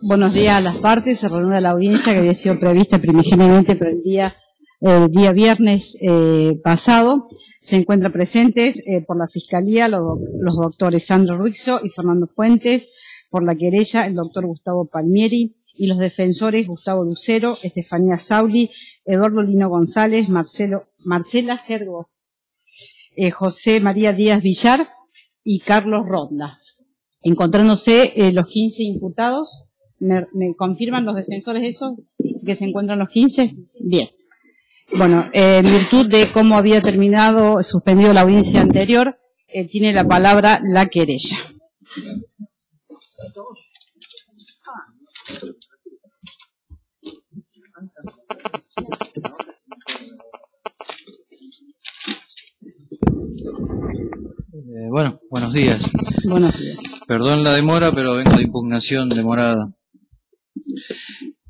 Buenos días a las partes. Se reúne la audiencia que había sido prevista primigeniamente para el día viernes pasado. Se encuentran presentes por la Fiscalía los doctores Sandro Ruizzo y Fernando Fuentes, por la querella el doctor Gustavo Palmieri y los defensores Gustavo Lucero, Estefanía Sauli, Eduardo Lino González, Marcela Gergo, José María Díaz Villar y Carlos Ronda. Encontrándose los 15 imputados. ¿Me confirman los defensores eso? ¿Que se encuentran los 15? Bien. Bueno, en virtud de cómo había suspendido la audiencia anterior, tiene la palabra la querella. Bueno, buenos días. Buenos días. Perdón la demora, pero vengo de impugnación demorada.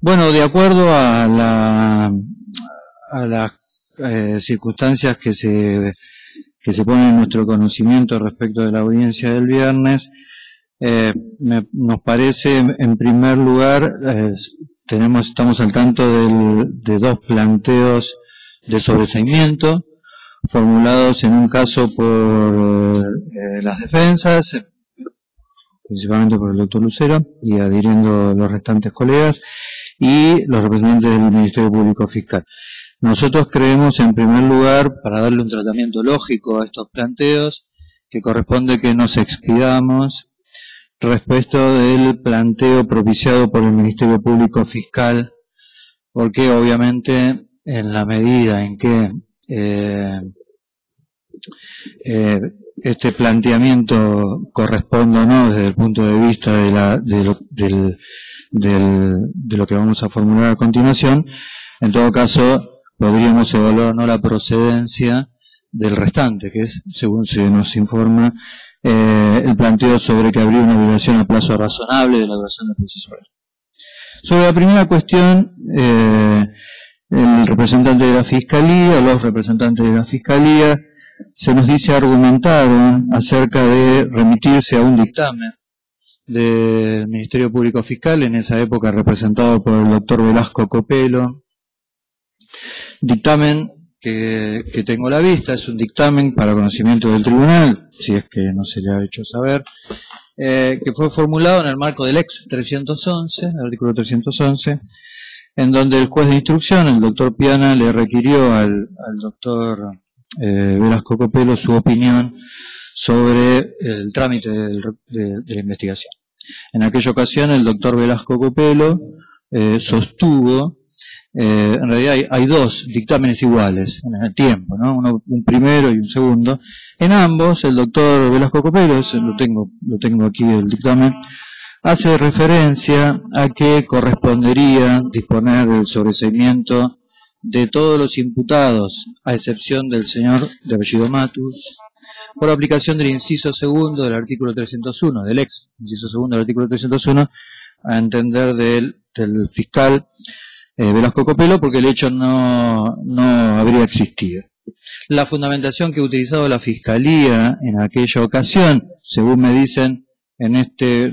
Bueno, de acuerdo a las circunstancias que se ponen en nuestro conocimiento respecto de la audiencia del viernes, nos parece, en primer lugar, estamos al tanto de dos planteos de sobreseimiento formulados en un caso por las defensas, principalmente por el doctor Lucero y adhiriendo los restantes colegas, y los representantes del Ministerio Público Fiscal. Nosotros creemos, en primer lugar, para darle un tratamiento lógico a estos planteos, que corresponde que nos expidamos respecto del planteo propiciado por el Ministerio Público Fiscal, porque obviamente en la medida en que este planteamiento corresponde o no desde el punto de vista de lo que vamos a formular a continuación, en todo caso podríamos evaluar o no la procedencia del restante, que es, según se nos informa, el planteo sobre que habría una violación a plazo razonable de la duración del proceso. Sobre la primera cuestión, el representante de la Fiscalía, los representantes de la Fiscalía, se nos dice argumentaron acerca de remitirse a un dictamen del Ministerio Público Fiscal, en esa época representado por el doctor Velasco Copelo. Dictamen que tengo a la vista, es un dictamen para conocimiento del tribunal, si es que no se le ha hecho saber, que fue formulado en el marco del ex 311, el artículo 311, en donde el juez de instrucción, el doctor Piana, le requirió al doctor Velasco Copelo su opinión sobre el trámite de la investigación. En aquella ocasión el doctor Velasco Copelo sostuvo, en realidad hay dos dictámenes iguales en el tiempo, ¿no? Un primero y un segundo. En ambos el doctor Velasco Copelo, lo tengo aquí el dictamen, hace referencia a que correspondería disponer del sobreseimiento de todos los imputados, a excepción del señor de apellido Matus, por aplicación del inciso segundo del artículo 301, del ex inciso segundo del artículo 301, a entender del fiscal Velasco Copelo, porque el hecho no habría existido. La fundamentación que ha utilizado la Fiscalía en aquella ocasión, según me dicen en este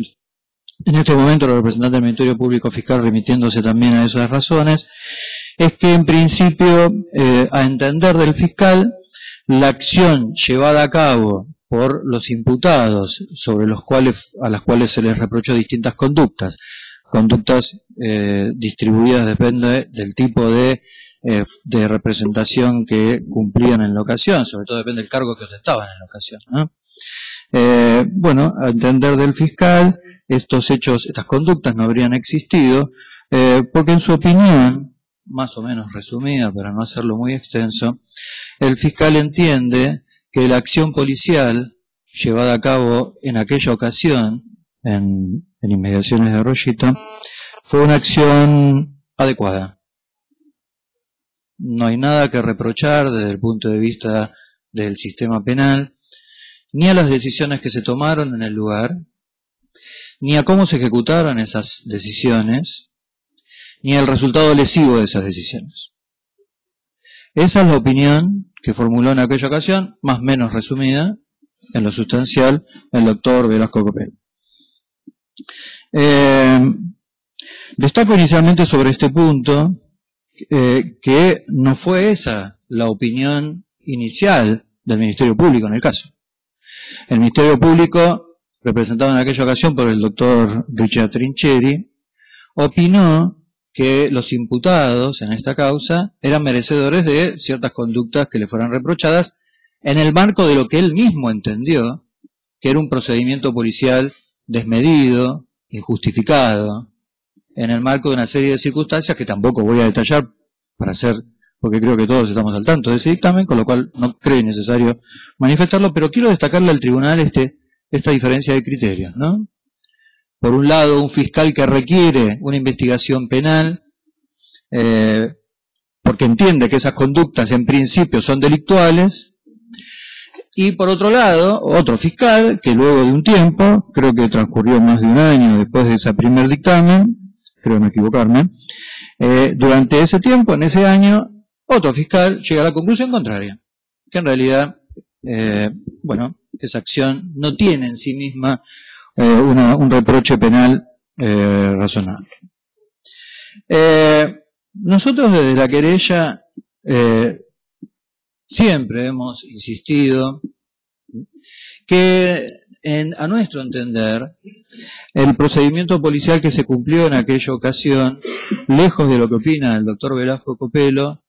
momento los representantes del Ministerio Público Fiscal remitiéndose también a esas razones, es que en principio, a entender del fiscal, la acción llevada a cabo por los imputados a las cuales se les reprochó distintas conductas distribuidas depende del tipo de representación que cumplían en la ocasión, sobre todo depende del cargo que ostentaban en la ocasión, ¿no? Bueno, a entender del fiscal, estos hechos, estas conductas no habrían existido, porque en su opinión, más o menos resumida para no hacerlo muy extenso, el fiscal entiende que la acción policial llevada a cabo en aquella ocasión, en inmediaciones de Arroyito, fue una acción adecuada. No hay nada que reprochar desde el punto de vista del sistema penal, ni a las decisiones que se tomaron en el lugar, ni a cómo se ejecutaron esas decisiones, ni al resultado lesivo de esas decisiones. Esa es la opinión que formuló en aquella ocasión, más o menos resumida, en lo sustancial, el doctor Velasco Copelo. Destaco inicialmente sobre este punto que no fue esa la opinión inicial del Ministerio Público en el caso. El Ministerio Público, representado en aquella ocasión por el doctor Richard Trincheri, opinó que los imputados en esta causa eran merecedores de ciertas conductas que le fueran reprochadas en el marco de lo que él mismo entendió que era un procedimiento policial desmedido, injustificado, en el marco de una serie de circunstancias que tampoco voy a detallar porque creo que todos estamos al tanto de ese dictamen, con lo cual no creo necesario manifestarlo, pero quiero destacarle al tribunal esta diferencia de criterios, ¿no? Por un lado, un fiscal que requiere una investigación penal, porque entiende que esas conductas en principio son delictuales, y por otro lado, otro fiscal que luego de un tiempo, creo que transcurrió más de un año después de ese primer dictamen, creo no equivocarme, durante ese tiempo, en ese año, otro fiscal llega a la conclusión contraria, que en realidad, bueno, esa acción no tiene en sí misma un reproche penal razonable. Nosotros desde la querella siempre hemos insistido que, a nuestro entender, el procedimiento policial que se cumplió en aquella ocasión, lejos de lo que opina el doctor Velasco Copelo,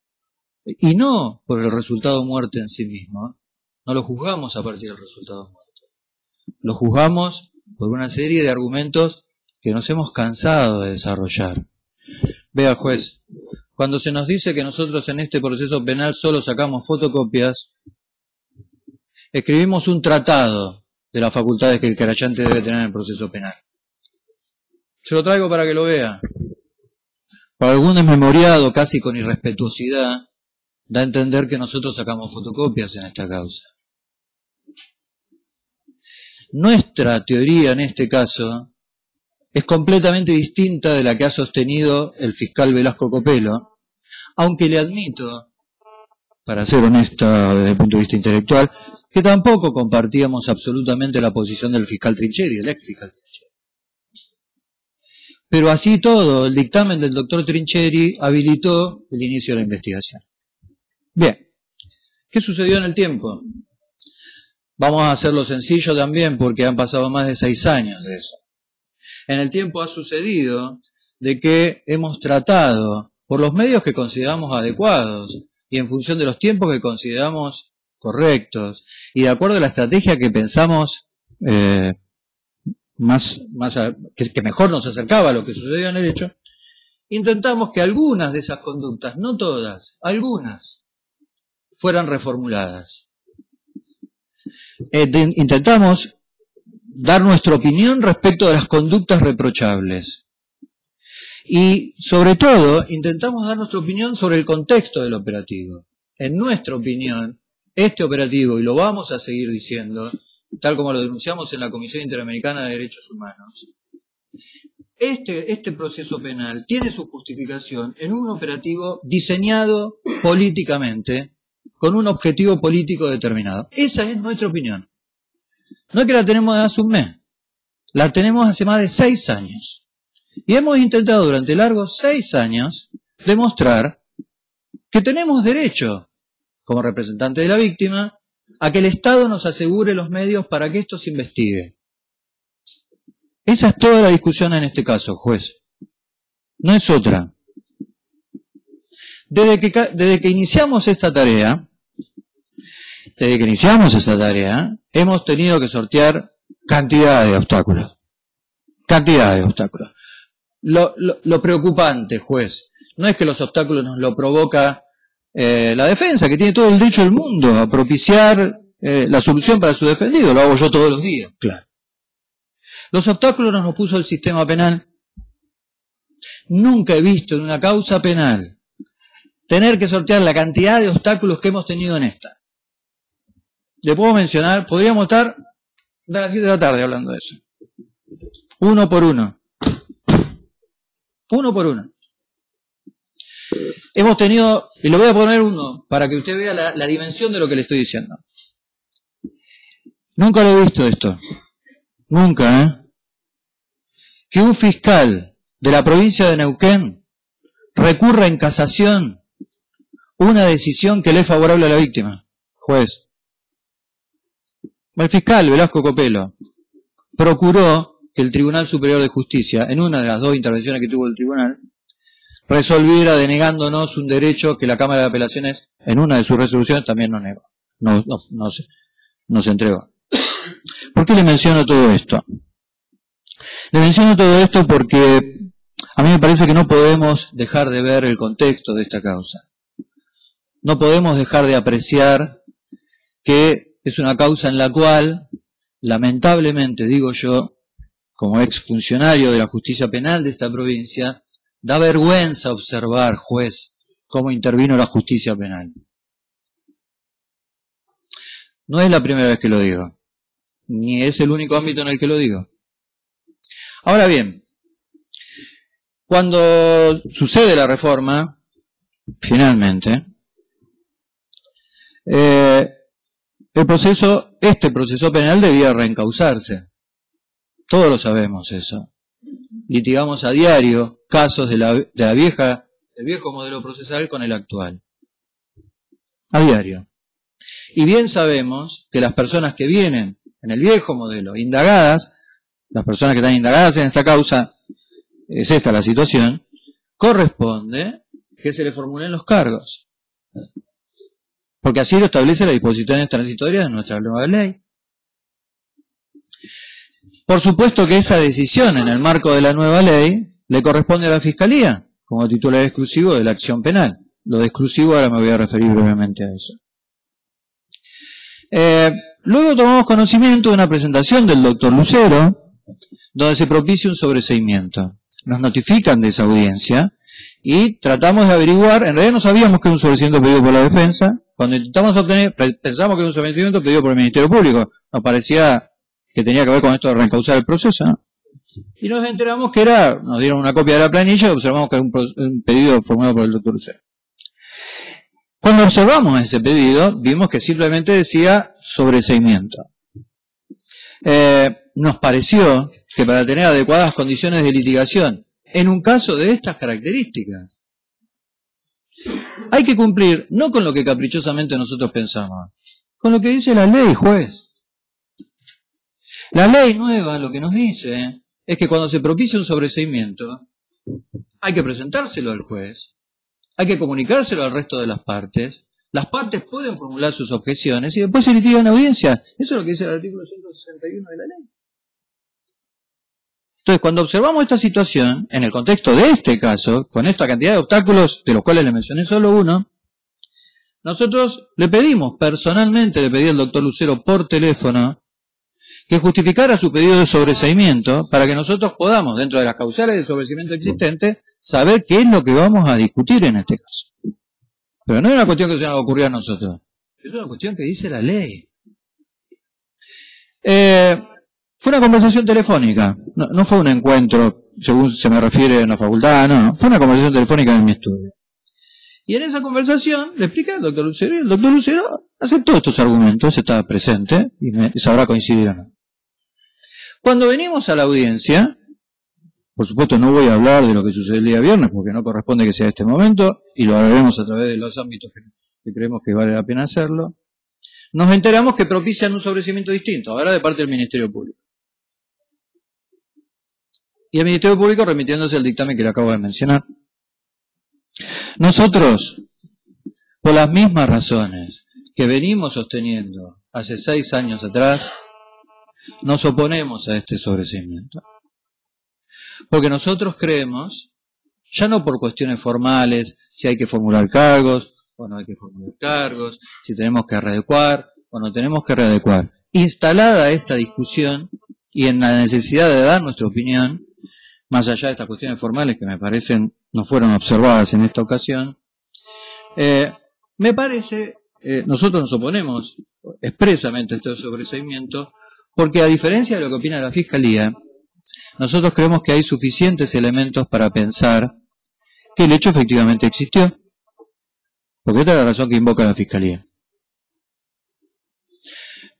y no por el resultado muerte en sí mismo, no lo juzgamos a partir del resultado muerte, lo juzgamos por una serie de argumentos que nos hemos cansado de desarrollar. Vea, juez, cuando se nos dice que nosotros en este proceso penal solo sacamos fotocopias, escribimos un tratado de las facultades que el querellante debe tener en el proceso penal. Se lo traigo para que lo vea. Para algún desmemoriado, casi con irrespetuosidad, da a entender que nosotros sacamos fotocopias en esta causa. Nuestra teoría en este caso es completamente distinta de la que ha sostenido el fiscal Velasco Copelo, aunque le admito, para ser honesta desde el punto de vista intelectual, que tampoco compartíamos absolutamente la posición del fiscal Trincheri, del ex fiscal Trincheri. Pero así todo, el dictamen del doctor Trincheri habilitó el inicio de la investigación. Bien, ¿qué sucedió en el tiempo? Vamos a hacerlo sencillo también porque han pasado más de 6 años de eso. En el tiempo ha sucedido de que hemos tratado, por los medios que consideramos adecuados y en función de los tiempos que consideramos correctos y de acuerdo a la estrategia que pensamos que mejor nos acercaba a lo que sucedió en el hecho, intentamos que algunas de esas conductas, no todas, algunas, fueran reformuladas. Intentamos dar nuestra opinión respecto de las conductas reprochables. Y, sobre todo, intentamos dar nuestra opinión sobre el contexto del operativo. En nuestra opinión, este operativo, y lo vamos a seguir diciendo, tal como lo denunciamos en la Comisión Interamericana de Derechos Humanos, este proceso penal tiene su justificación en un operativo diseñado políticamente, con un objetivo político determinado. Esa es nuestra opinión. No es que la tenemos hace un mes, la tenemos hace más de 6 años. Y hemos intentado durante largos 6 años demostrar que tenemos derecho, como representante de la víctima, a que el Estado nos asegure los medios para que esto se investigue. Esa es toda la discusión en este caso, juez. No es otra. Desde que iniciamos esta tarea, hemos tenido que sortear cantidad de obstáculos. Cantidad de obstáculos. Lo preocupante, juez, no es que los obstáculos nos lo provoca la defensa, que tiene todo el derecho del mundo a propiciar la solución para su defendido. Lo hago yo todos los días, claro. Los obstáculos nos los puso el sistema penal. Nunca he visto en una causa penal tener que sortear la cantidad de obstáculos que hemos tenido en esta. Le puedo mencionar, podríamos estar de las 7 de la tarde hablando de eso. Uno por uno. Uno por uno. Hemos tenido, y le voy a poner uno para que usted vea la dimensión de lo que le estoy diciendo. Nunca lo he visto esto. Nunca, ¿eh? Que un fiscal de la provincia de Neuquén recurra en casación una decisión que le es favorable a la víctima. Juez. El fiscal Velasco Copelo procuró que el Tribunal Superior de Justicia, en una de las dos intervenciones que tuvo el tribunal, resolviera denegándonos un derecho que la Cámara de Apelaciones, en una de sus resoluciones, también nos negó, nos entregó. ¿Por qué le menciono todo esto? Le menciono todo esto porque a mí me parece que no podemos dejar de ver el contexto de esta causa. No podemos dejar de apreciar que es una causa en la cual, lamentablemente, digo yo, como exfuncionario de la justicia penal de esta provincia, da vergüenza observar, juez, cómo intervino la justicia penal. No es la primera vez que lo digo, ni es el único ámbito en el que lo digo. Ahora bien, cuando sucede la reforma, finalmente, este proceso penal debía reencauzarse. Todos lo sabemos eso. Litigamos a diario casos del viejo modelo procesal con el actual. A diario. Y bien sabemos que las personas que vienen en el viejo modelo indagadas, las personas que están indagadas en esta causa, es esta la situación, corresponde que se le formulen los cargos. Porque así lo establece las disposiciones transitorias de nuestra nueva ley. Por supuesto que esa decisión en el marco de la nueva ley le corresponde a la Fiscalía como titular exclusivo de la acción penal. Lo de exclusivo ahora me voy a referir brevemente a eso. Luego tomamos conocimiento de una presentación del doctor Lucero donde se propicia un sobreseimiento. Nos notifican de esa audiencia y tratamos de averiguar, en realidad no sabíamos que era un sobreseimiento pedido por la defensa. Cuando intentamos obtener, pensamos que era un sobreseimiento pedido por el Ministerio Público. Nos parecía que tenía que ver con esto de reencauzar el proceso, ¿no? Y nos enteramos que nos dieron una copia de la planilla y observamos que era un pedido formulado por el doctor Lucero. Cuando observamos ese pedido, vimos que simplemente decía sobreseimiento. Nos pareció que para tener adecuadas condiciones de litigación, en un caso de estas características, hay que cumplir no con lo que caprichosamente nosotros pensamos, con lo que dice la ley, juez. La ley nueva lo que nos dice es que cuando se propicia un sobreseimiento, hay que presentárselo al juez, hay que comunicárselo al resto de las partes pueden formular sus objeciones y después se litiga en audiencia. Eso es lo que dice el artículo 161 de la ley. Entonces, cuando observamos esta situación, en el contexto de este caso, con esta cantidad de obstáculos, de los cuales le mencioné solo uno, nosotros le pedimos, personalmente le pedí al doctor Lucero por teléfono, que justificara su pedido de sobreseimiento para que nosotros podamos, dentro de las causales de sobreseimiento existentes, saber qué es lo que vamos a discutir en este caso. Pero no es una cuestión que se nos ocurrió a nosotros, es una cuestión que dice la ley. Fue una conversación telefónica, no fue un encuentro, según se me refiere en la facultad, no, fue una conversación telefónica en mi estudio. Y en esa conversación le expliqué al doctor Lucero, y el doctor Lucero aceptó estos argumentos, estaba presente, y sabrá coincidir o no. Cuando venimos a la audiencia, por supuesto no voy a hablar de lo que sucedió el día viernes, porque no corresponde que sea este momento, y lo hablaremos a través de los ámbitos que creemos que vale la pena hacerlo, nos enteramos que propician un sobreseimiento distinto, ahora de parte del Ministerio Público. Y el Ministerio Público remitiéndose al dictamen que le acabo de mencionar. Nosotros, por las mismas razones que venimos sosteniendo hace 6 años atrás, nos oponemos a este sobreseimiento. Porque nosotros creemos, ya no por cuestiones formales, si hay que formular cargos o no hay que formular cargos, si tenemos que readecuar o no tenemos que readecuar. Instalada esta discusión y en la necesidad de dar nuestra opinión, más allá de estas cuestiones formales que me parecen no fueron observadas en esta ocasión, me parece, nosotros nos oponemos expresamente a este sobreseimiento, porque a diferencia de lo que opina la Fiscalía, nosotros creemos que hay suficientes elementos para pensar que el hecho efectivamente existió. Porque esta es la razón que invoca la Fiscalía.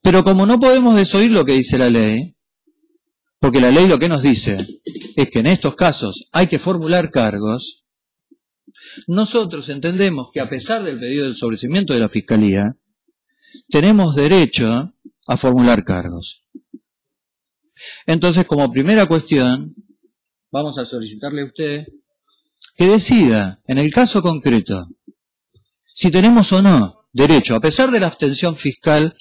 Pero como no podemos desoír lo que dice la ley, porque la ley lo que nos dice es que en estos casos hay que formular cargos, nosotros entendemos que a pesar del pedido del sobreseimiento de la Fiscalía, tenemos derecho a formular cargos. Entonces, como primera cuestión, vamos a solicitarle a usted que decida, en el caso concreto, si tenemos o no derecho, a pesar de la abstención fiscal,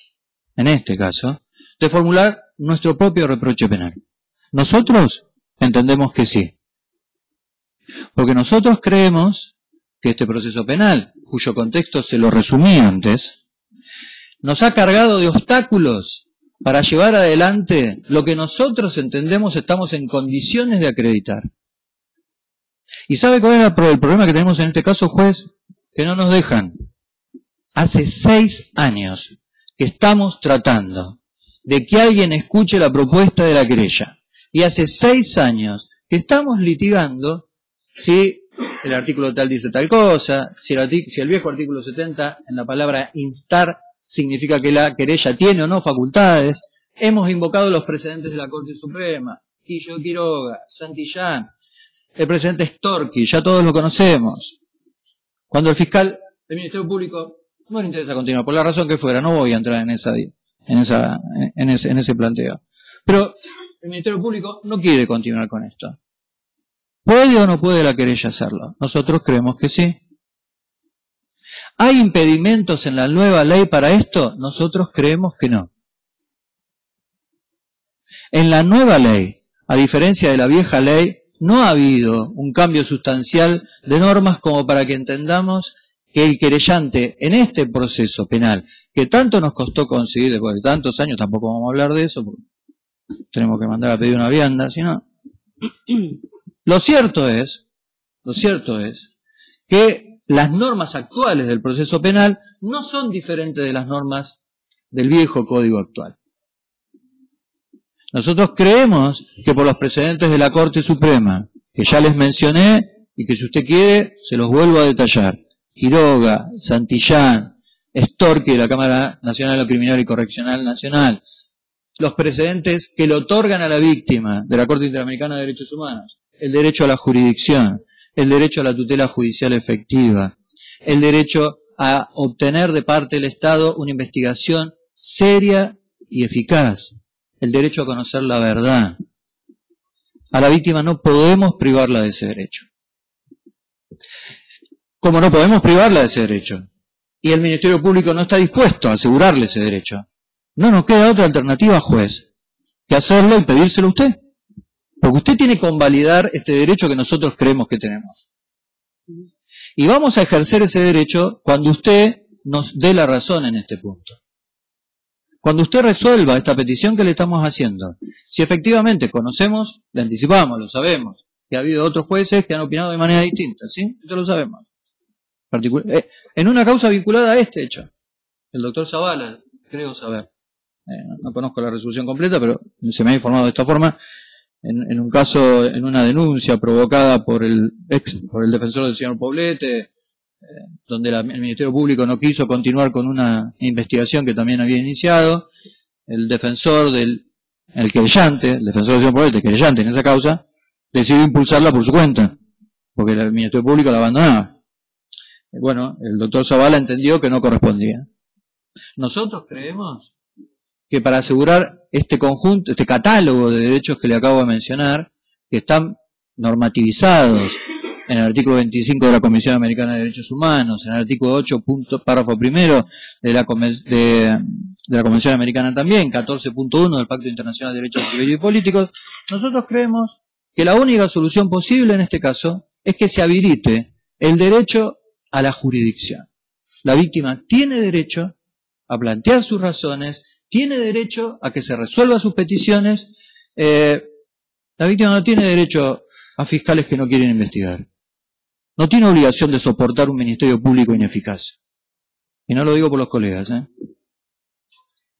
en este caso, de formular nuestro propio reproche penal. Nosotros entendemos que sí. Porque nosotros creemos que este proceso penal, cuyo contexto se lo resumí antes, nos ha cargado de obstáculos para llevar adelante lo que nosotros entendemos estamos en condiciones de acreditar. ¿Y sabe cuál es el problema que tenemos en este caso, juez? Que no nos dejan. Hace 6 años que estamos tratando de que alguien escuche la propuesta de la querella. Y hace 6 años que estamos litigando si el artículo tal dice tal cosa, si el viejo artículo 70 en la palabra instar significa que la querella tiene o no facultades. Hemos invocado los precedentes de la Corte Suprema, Quillo Quiroga, Santillán, el precedente Storchi, ya todos lo conocemos. Cuando el fiscal del Ministerio Público no le interesa continuar, por la razón que fuera, no voy a entrar en ese planteo. Pero el Ministerio Público no quiere continuar con esto. ¿Puede o no puede la querella hacerlo? Nosotros creemos que sí. ¿Hay impedimentos en la nueva ley para esto? Nosotros creemos que no. En la nueva ley, a diferencia de la vieja ley, no ha habido un cambio sustancial de normas como para que entendamos que el querellante en este proceso penal, que tanto nos costó conseguir después de tantos años, tampoco vamos a hablar de eso, porque tenemos que mandar a pedir una vianda, si no. Lo cierto es que las normas actuales del proceso penal no son diferentes de las normas del viejo código actual. Nosotros creemos que por los precedentes de la Corte Suprema, que ya les mencioné, y que si usted quiere, se los vuelvo a detallar, Quiroga, Santillán, Storchi de la Cámara Nacional de lo Criminal y Correccional Nacional, los precedentes que le otorgan a la víctima de la Corte Interamericana de Derechos Humanos, el derecho a la jurisdicción, el derecho a la tutela judicial efectiva, el derecho a obtener de parte del Estado una investigación seria y eficaz, el derecho a conocer la verdad. A la víctima no podemos privarla de ese derecho. Como no podemos privarla de ese derecho, y el Ministerio Público no está dispuesto a asegurarle ese derecho, no nos queda otra alternativa, juez, que hacerlo y pedírselo a usted. Porque usted tiene que convalidar este derecho que nosotros creemos que tenemos. Y vamos a ejercer ese derecho cuando usted nos dé la razón en este punto. Cuando usted resuelva esta petición que le estamos haciendo, si efectivamente conocemos, le anticipamos, lo sabemos, que ha habido otros jueces que han opinado de manera distinta, ¿sí? Esto lo sabemos. En una causa vinculada a este hecho, el doctor Zavala, creo saber, no conozco la resolución completa, pero se me ha informado de esta forma, en un caso, en una denuncia provocada por el defensor del señor Poblete, donde el Ministerio Público no quiso continuar con una investigación que también había iniciado, el defensor el querellante, el defensor del señor Poblete, el querellante en esa causa, decidió impulsarla por su cuenta, porque el Ministerio Público la abandonaba. Bueno, el doctor Zavala entendió que no correspondía. Nosotros creemos que para asegurar este conjunto, este catálogo de derechos que le acabo de mencionar, que están normativizados en el artículo 25 de la Convención Americana de Derechos Humanos, en el artículo 8, párrafo primero de la Convención Americana también, 14.1 del Pacto Internacional de Derechos Civiles y Políticos, nosotros creemos que la única solución posible en este caso es que se habilite el derecho a la jurisdicción. La víctima tiene derecho a plantear sus razones, tiene derecho a que se resuelvan sus peticiones. La víctima no tiene derecho a fiscales que no quieren investigar. No tiene obligación de soportar un ministerio público ineficaz. Y no lo digo por los colegas,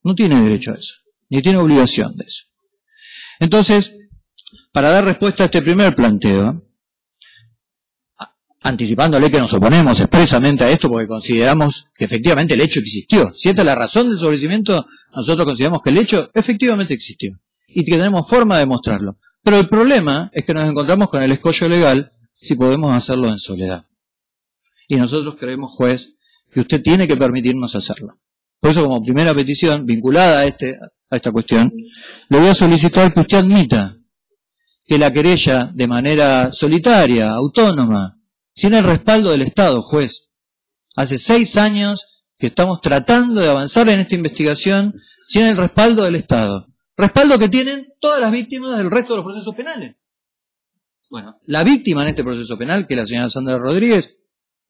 No tiene derecho a eso, ni tiene obligación de eso. Entonces, para dar respuesta a este primer planteo, anticipándole que nos oponemos expresamente a esto porque consideramos que efectivamente el hecho existió. Si esta es la razón del sobreseimiento, nosotros consideramos que el hecho efectivamente existió y que tenemos forma de demostrarlo. Pero el problema es que nos encontramos con el escollo legal si podemos hacerlo en soledad. Y nosotros creemos, juez, que usted tiene que permitirnos hacerlo. Por eso, como primera petición, vinculada a esta cuestión, le voy a solicitar que usted admita que la querella, de manera solitaria, autónoma, sin el respaldo del Estado, juez, hace 6 años que estamos tratando de avanzar en esta investigación sin el respaldo del Estado. Respaldo que tienen todas las víctimas del resto de los procesos penales. Bueno, la víctima en este proceso penal, que es la señora Sandra Rodríguez,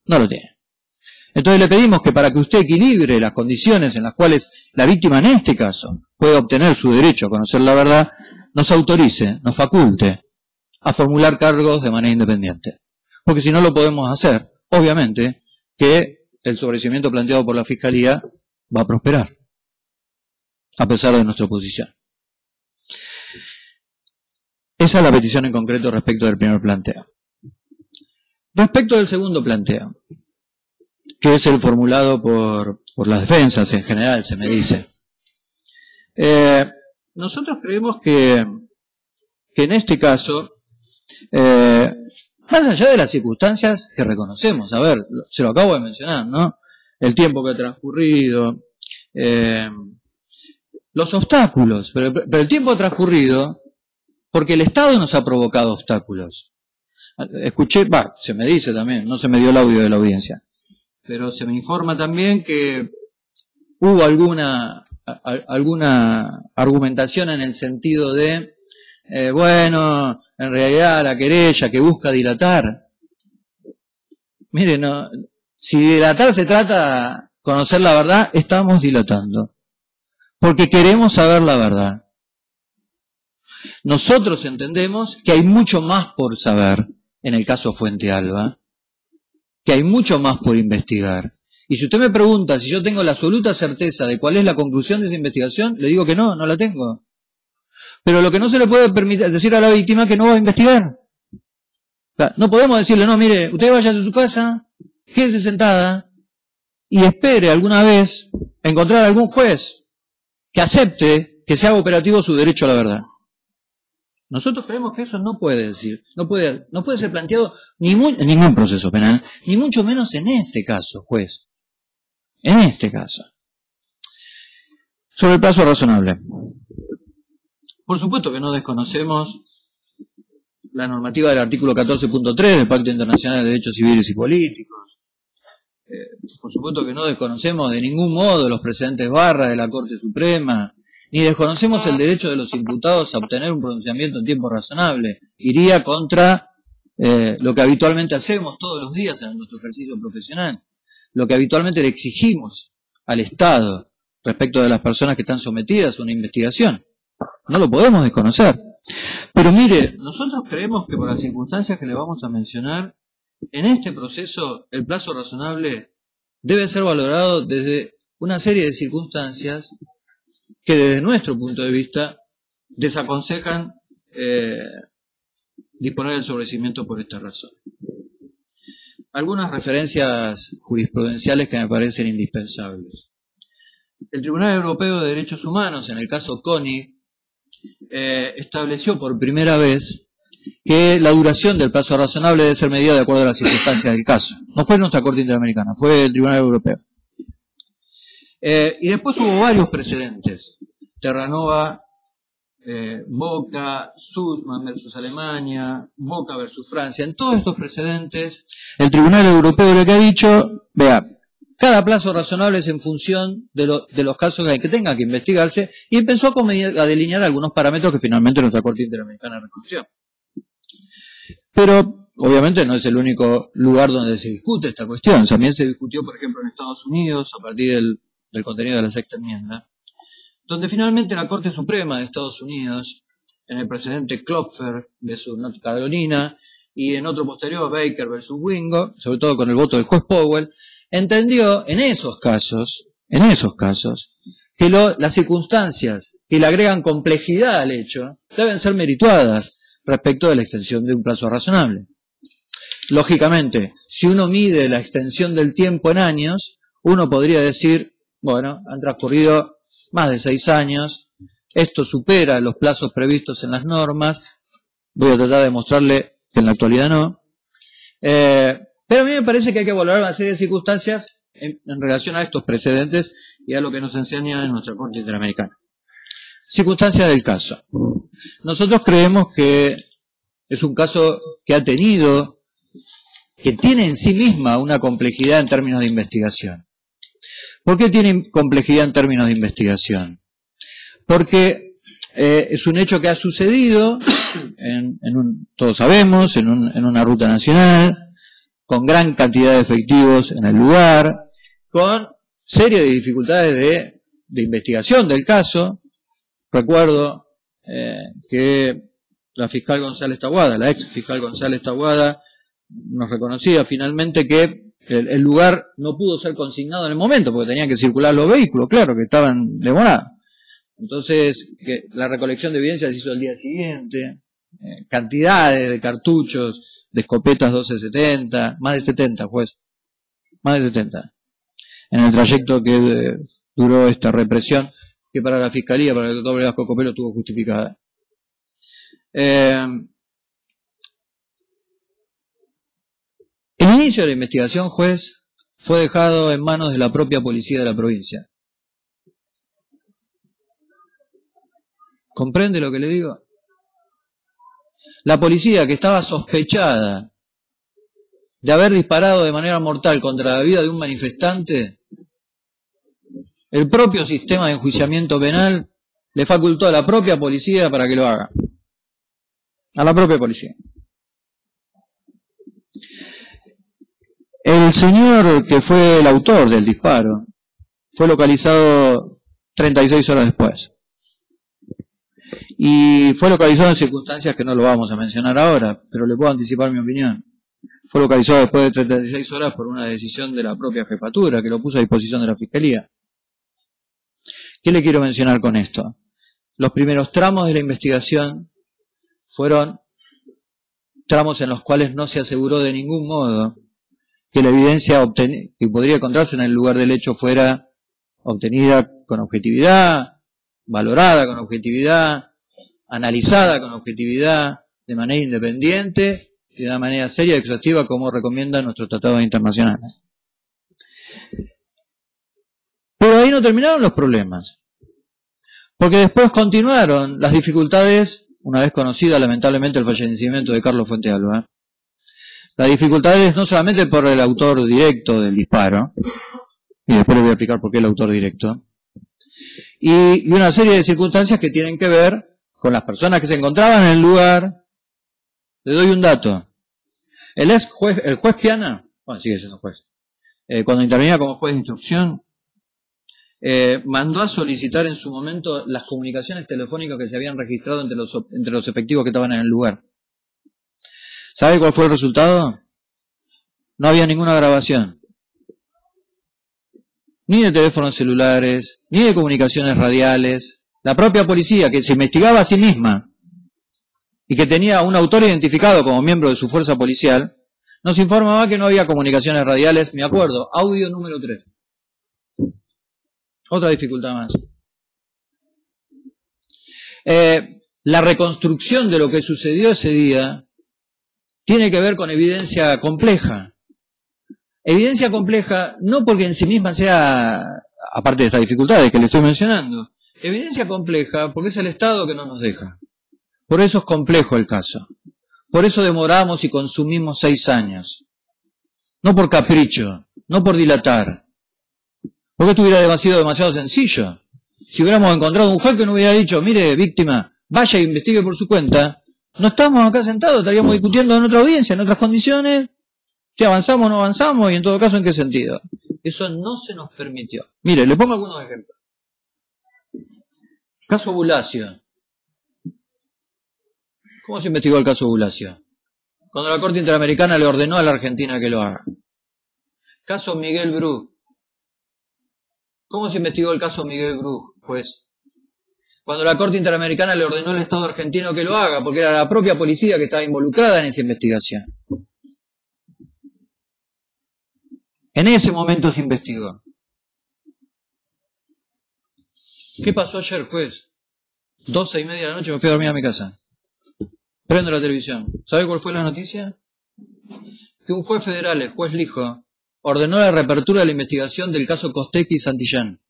no lo tiene. Entonces le pedimos que para que usted equilibre las condiciones en las cuales la víctima en este caso puede obtener su derecho a conocer la verdad, nos autorice, nos faculte a formular cargos de manera independiente. Porque si no lo podemos hacer, obviamente que el sobreseimiento planteado por la Fiscalía va a prosperar, a pesar de nuestra oposición. Esa es la petición en concreto respecto del primer planteo. Respecto del segundo planteo, que es el formulado por las defensas en general, se me dice. Nosotros creemos que en este caso, más allá de las circunstancias que reconocemos, a ver, se lo acabo de mencionar, ¿no? El tiempo que ha transcurrido, los obstáculos, pero el tiempo ha transcurrido porque el Estado nos ha provocado obstáculos. Escuché, se me dice también, no se me dio el audio de la audiencia, pero se me informa también que hubo alguna argumentación en el sentido de, bueno, en realidad la querella que busca dilatar. Mire, no, si dilatar se trata de conocer la verdad, estamos dilatando, porque queremos saber la verdad. Nosotros entendemos que hay mucho más por saber en el caso Fuente Alba, que hay mucho más por investigar. Y si usted me pregunta si yo tengo la absoluta certeza de cuál es la conclusión de esa investigación, le digo que no la tengo. Pero lo que no se le puede permitir es decir a la víctima que no va a investigar. O sea, no podemos decirle, no, mire, usted vaya a su casa, quédese sentada y espere alguna vez encontrar algún juez que acepte que se haga operativo su derecho a la verdad. Nosotros creemos que eso no puede decir, no puede ser planteado en ningún proceso penal, ni mucho menos en este caso, juez. En este caso. Sobre el plazo razonable. Por supuesto que no desconocemos la normativa del artículo 14.3 del Pacto Internacional de Derechos Civiles y Políticos. Por supuesto que no desconocemos de ningún modo los precedentes barra de la Corte Suprema, ni desconocemos el derecho de los imputados a obtener un pronunciamiento en tiempo razonable. Iría contra lo que habitualmente hacemos todos los días en nuestro ejercicio profesional, lo que habitualmente le exigimos al Estado respecto de las personas que están sometidas a una investigación. No lo podemos desconocer. Pero mire, nosotros creemos que por las circunstancias que le vamos a mencionar, en este proceso el plazo razonable debe ser valorado desde una serie de circunstancias que desde nuestro punto de vista desaconsejan disponer del sobreseimiento por esta razón. Algunas referencias jurisprudenciales que me parecen indispensables. El Tribunal Europeo de Derechos Humanos, en el caso CONI, estableció por primera vez que la duración del plazo razonable debe ser medida de acuerdo a las circunstancias del caso. No fue nuestra Corte Interamericana, fue el Tribunal Europeo. Y después hubo varios precedentes. Terranova, Boca, Sussman versus Alemania, Boca versus Francia. En todos estos precedentes, el Tribunal Europeo lo que ha dicho, vea, cada plazo razonable es en función de los casos que tengan que investigarse, y empezó a delinear algunos parámetros que finalmente nuestra Corte Interamericana reconoció. Pero, obviamente, no es el único lugar donde se discute esta cuestión. También se discutió, por ejemplo, en Estados Unidos, a partir del contenido de la sexta enmienda, donde finalmente la Corte Suprema de Estados Unidos, en el precedente Klopfer versus North Carolina, y en otro posterior, Baker versus Wingo, sobre todo con el voto del juez Powell, entendió en esos casos, que las circunstancias que le agregan complejidad al hecho deben ser merituadas respecto de la extensión de un plazo razonable. Lógicamente, si uno mide la extensión del tiempo en años, uno podría decir, bueno, han transcurrido más de 6 años, esto supera los plazos previstos en las normas, Voy a tratar de mostrarle que en la actualidad no. Pero a mí me parece que hay que valorar una serie de circunstancias en relación a estos precedentes y a lo que nos enseña en nuestra Corte Interamericana. Circunstancias del caso. Nosotros creemos que es un caso que tiene en sí misma una complejidad en términos de investigación. ¿Por qué tiene complejidad en términos de investigación? Porque es un hecho que ha sucedido, todos sabemos, en una ruta nacional, con gran cantidad de efectivos en el lugar, con serie de dificultades de investigación del caso. Recuerdo que la fiscal González Taboada, la ex fiscal González Taboada, nos reconocía finalmente que el lugar no pudo ser consignado en el momento, porque tenían que circular los vehículos, claro, que estaban demorados. Entonces, que la recolección de evidencias se hizo el día siguiente, cantidades de cartuchos, de escopetas 1270, más de 70, juez, más de 70, en el trayecto que duró esta represión, que para la Fiscalía, para el doctor Velasco Copelo, estuvo justificada. El inicio de la investigación, juez, fue dejado en manos de la propia policía de la provincia. ¿Comprende lo que le digo? La policía, que estaba sospechada de haber disparado de manera mortal contra la vida de un manifestante, el propio sistema de enjuiciamiento penal le facultó a la propia policía para que lo haga. A la propia policía. El señor que fue el autor del disparo fue localizado 36 horas después. Y fue localizado en circunstancias que no lo vamos a mencionar ahora, pero le puedo anticipar mi opinión. Fue localizado después de 36 horas por una decisión de la propia jefatura, que lo puso a disposición de la Fiscalía. ¿Qué le quiero mencionar con esto? Los primeros tramos de la investigación fueron tramos en los cuales no se aseguró de ningún modo que la evidencia que podría encontrarse en el lugar del hecho fuera obtenida con objetividad, valorada con objetividad, analizada con objetividad, de manera independiente y de una manera seria y exhaustiva, como recomiendan nuestros tratados internacionales. Pero ahí no terminaron los problemas, porque después continuaron las dificultades, una vez conocida lamentablemente el fallecimiento de Carlos Fuente Alba. Las dificultades no solamente por el autor directo del disparo, y después le voy a explicar por qué el autor directo, y una serie de circunstancias que tienen que ver con las personas que se encontraban en el lugar. Le doy un dato. El juez Piana, bueno, sigue siendo juez, cuando intervenía como juez de instrucción, mandó a solicitar en su momento las comunicaciones telefónicas que se habían registrado entre los efectivos que estaban en el lugar. ¿Sabe cuál fue el resultado? No había ninguna grabación. Ni de teléfonos celulares, ni de comunicaciones radiales. La propia policía, que se investigaba a sí misma y que tenía un autor identificado como miembro de su fuerza policial, nos informaba que no había comunicaciones radiales. Me acuerdo, audio número 3. Otra dificultad más. La reconstrucción de lo que sucedió ese día tiene que ver con evidencia compleja. Evidencia compleja no porque en sí misma sea, aparte de estas dificultades que le estoy mencionando, evidencia compleja porque es el Estado que no nos deja. Por eso es complejo el caso. Por eso demoramos y consumimos 6 años. No por capricho, no por dilatar. Porque esto hubiera demasiado sencillo. Si hubiéramos encontrado un juez que nos hubiera dicho, mire, víctima, vaya e investigue por su cuenta, no estamos acá sentados, estaríamos discutiendo en otra audiencia, en otras condiciones, si avanzamos o no avanzamos, y en todo caso, ¿en qué sentido? Eso no se nos permitió. Mire, le pongo algunos ejemplos. Caso Bulacio. ¿Cómo se investigó el caso Bulacio? Cuando la Corte Interamericana le ordenó a la Argentina que lo haga. Caso Miguel Bru. ¿Cómo se investigó el caso Miguel Bru, juez? Cuando la Corte Interamericana le ordenó al Estado argentino que lo haga, porque era la propia policía que estaba involucrada en esa investigación. En ese momento se investigó. ¿Qué pasó ayer, juez? 12:30 de la noche me fui a dormir a mi casa. Prendo la televisión. ¿Sabe cuál fue la noticia? Que un juez federal, el juez Lijo, ordenó la reapertura de la investigación del caso Costecchi y Santillán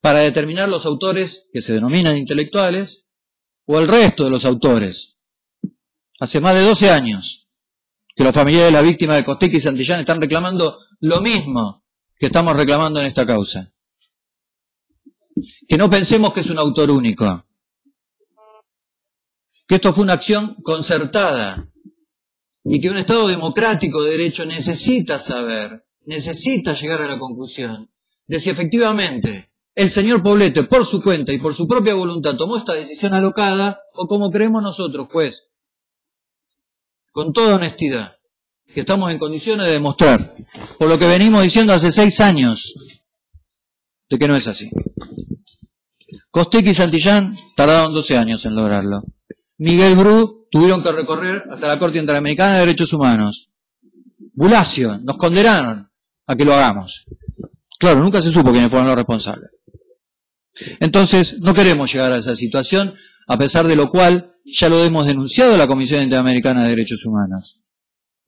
para determinar los autores que se denominan intelectuales o el resto de los autores. Hace más de 12 años que los familiares de la víctima de Costecchi y Santillán están reclamando lo mismo que estamos reclamando en esta causa. Que no pensemos que es un autor único. Que esto fue una acción concertada y que un Estado democrático de derecho necesita saber, necesita llegar a la conclusión de si efectivamente el señor Poblete por su cuenta y por su propia voluntad tomó esta decisión alocada o como creemos nosotros, juez, con toda honestidad, que estamos en condiciones de demostrar, por lo que venimos diciendo hace 6 años, de que no es así. Costecchi y Santillán tardaron 12 años en lograrlo. Miguel Bru tuvieron que recorrer hasta la Corte Interamericana de Derechos Humanos. Bulacio, nos condenaron a que lo hagamos. Claro, nunca se supo quiénes fueron los responsables. Entonces, no queremos llegar a esa situación, a pesar de lo cual ya lo hemos denunciado a la Comisión Interamericana de Derechos Humanos.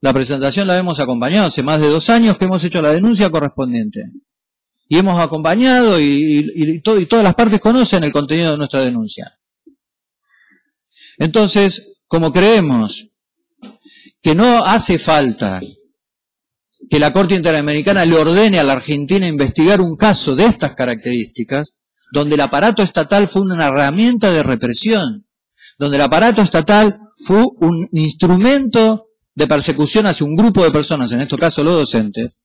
La presentación la hemos acompañado hace más de 2 años que hemos hecho la denuncia correspondiente. Y hemos acompañado y todas las partes conocen el contenido de nuestra denuncia. Entonces, como creemos que no hace falta que la Corte Interamericana le ordene a la Argentina investigar un caso de estas características, donde el aparato estatal fue una herramienta de represión, donde el aparato estatal fue un instrumento de persecución hacia un grupo de personas, en este caso los docentes,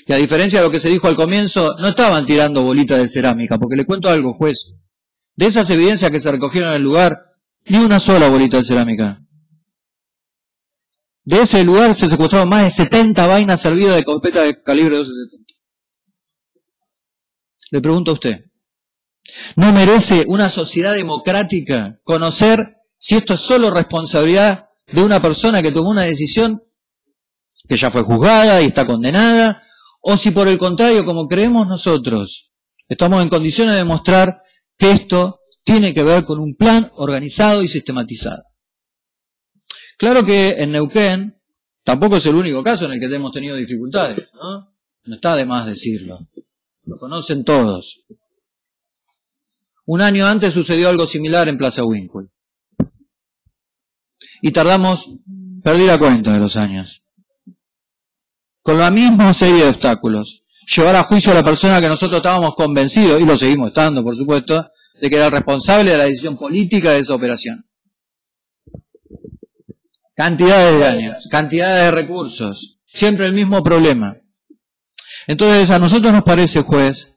que a diferencia de lo que se dijo al comienzo, no estaban tirando bolitas de cerámica, porque le cuento algo, juez. De esas evidencias que se recogieron en el lugar, ni una sola bolita de cerámica. De ese lugar se secuestraron más de 70 vainas servidas de escopeta de calibre 12.70. Le pregunto a usted, ¿no merece una sociedad democrática conocer si esto es solo responsabilidad de una persona que tomó una decisión que ya fue juzgada y está condenada, o si por el contrario, como creemos nosotros, estamos en condiciones de demostrar que esto tiene que ver con un plan organizado y sistematizado? Claro que en Neuquén tampoco es el único caso en el que hemos tenido dificultades, ¿no? No está de más decirlo. Lo conocen todos. Un año antes sucedió algo similar en Plaza Winkle. Y perdí la cuenta de los años. Con la misma serie de obstáculos. Llevar a juicio a la persona que nosotros estábamos convencidos, y lo seguimos estando, por supuesto, de que era el responsable de la decisión política de esa operación. Cantidades de años, cantidades de recursos, siempre el mismo problema. Entonces, a nosotros nos parece, juez,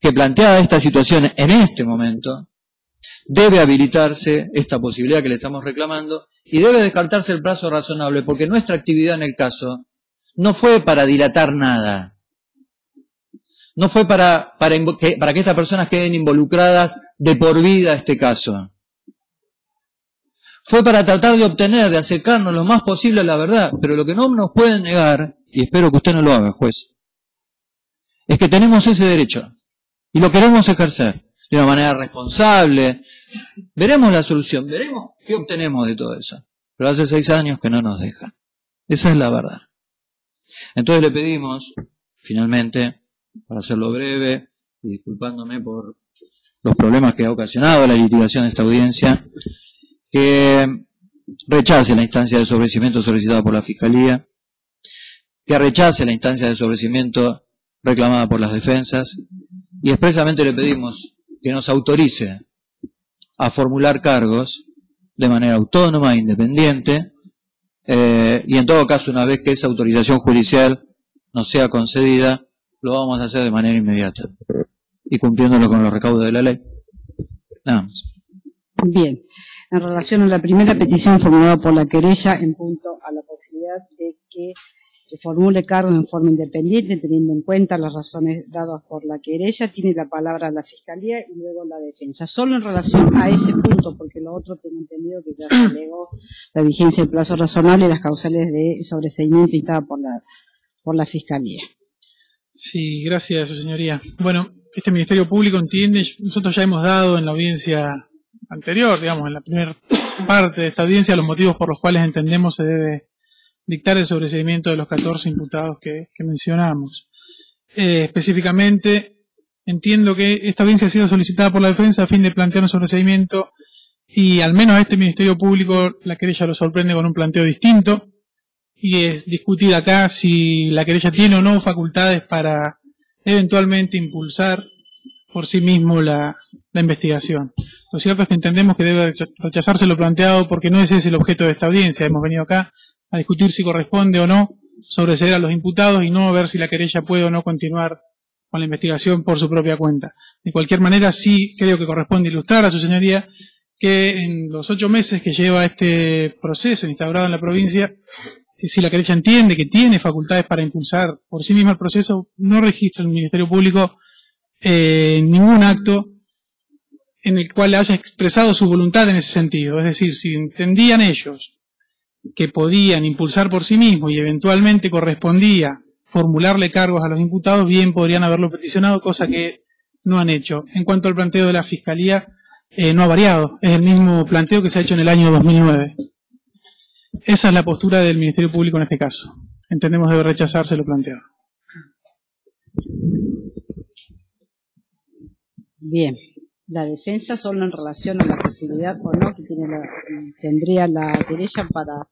que planteada esta situación en este momento, debe habilitarse esta posibilidad que le estamos reclamando y debe descartarse el plazo razonable, porque nuestra actividad en el caso no fue para dilatar nada. No fue para que estas personas queden involucradas de por vida a este caso. Fue para tratar de obtener, de acercarnos lo más posible a la verdad. Pero lo que no nos pueden negar, y espero que usted no lo haga, juez, es que tenemos ese derecho y lo queremos ejercer de una manera responsable. Veremos la solución, veremos qué obtenemos de todo eso. Pero hace 6 años que no nos deja. Esa es la verdad. Entonces le pedimos, finalmente, para hacerlo breve y disculpándome por los problemas que ha ocasionado la litigación de esta audiencia, que rechace la instancia de sobreseimiento solicitada por la Fiscalía, que rechace la instancia de sobreseimiento reclamada por las defensas, y expresamente le pedimos que nos autorice a formular cargos de manera autónoma e independiente, y en todo caso, una vez que esa autorización judicial nos sea concedida, lo vamos a hacer de manera inmediata y cumpliéndolo con los recaudos de la ley. Nada más. Bien. En relación a la primera petición formulada por la querella en punto a la posibilidad de que se formule cargo en forma independiente, teniendo en cuenta las razones dadas por la querella, tiene la palabra la Fiscalía y luego la defensa. Solo en relación a ese punto, porque lo otro tengo entendido que ya se alegó la vigencia del plazo razonable y las causales de sobreseimiento instadas por la Fiscalía. Sí, gracias, su señoría. Bueno, este Ministerio Público entiende, nosotros ya hemos dado en la audiencia anterior, digamos, en la primera parte de esta audiencia, los motivos por los cuales entendemos se debe dictar el sobreseimiento de los 14 imputados que mencionamos. Específicamente, entiendo que esta audiencia ha sido solicitada por la defensa a fin de plantear un sobreseimiento, y al menos a este Ministerio Público la querella lo sorprende con un planteo distinto, y es discutir acá si la querella tiene o no facultades para eventualmente impulsar por sí mismo la investigación. Lo cierto es que entendemos que debe rechazarse lo planteado porque no es ese el objeto de esta audiencia. Hemos venido acá a discutir si corresponde o no sobreseer a los imputados y no ver si la querella puede o no continuar con la investigación por su propia cuenta. De cualquier manera, sí creo que corresponde ilustrar a su señoría que en los 8 meses que lleva este proceso instaurado en la provincia, si la querella entiende que tiene facultades para impulsar por sí misma el proceso, no registra el Ministerio Público ningún acto en el cual haya expresado su voluntad en ese sentido. Es decir, si entendían ellos que podían impulsar por sí mismos y eventualmente correspondía formularle cargos a los imputados, bien podrían haberlo peticionado, cosa que no han hecho. En cuanto al planteo de la Fiscalía, no ha variado, es el mismo planteo que se ha hecho en el año 2009. Esa es la postura del Ministerio Público en este caso. Entendemos debe rechazarse lo planteado. Bien, la defensa solo en relación a la posibilidad o no que tendría la querella para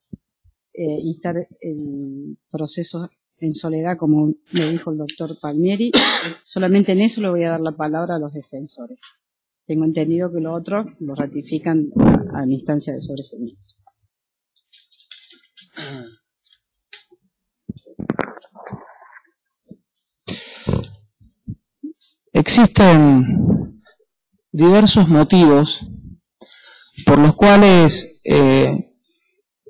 instar el proceso en soledad, como le dijo el doctor Palmieri. Solamente en eso le voy a dar la palabra a los defensores. Tengo entendido que lo otro lo ratifican a la instancia de sobreseimiento. Existen diversos motivos por los cuales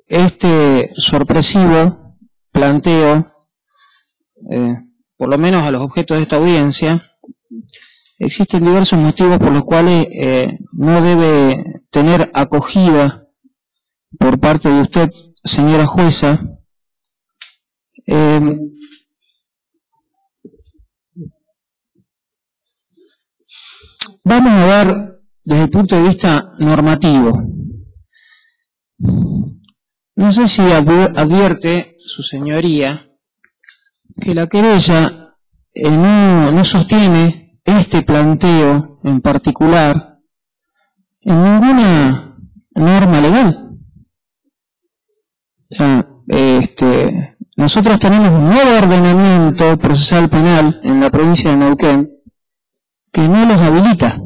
este sorpresivo planteo, por lo menos a los objetos de esta audiencia, existen diversos motivos por los cuales no debe tener acogida por parte de usted, señora jueza. Vamos a ver desde el punto de vista normativo. No sé si advierte su señoría que la querella no sostiene este planteo en particular en ninguna norma legal. O sea, nosotros tenemos un nuevo ordenamiento procesal penal en la provincia de Neuquén que no los habilita.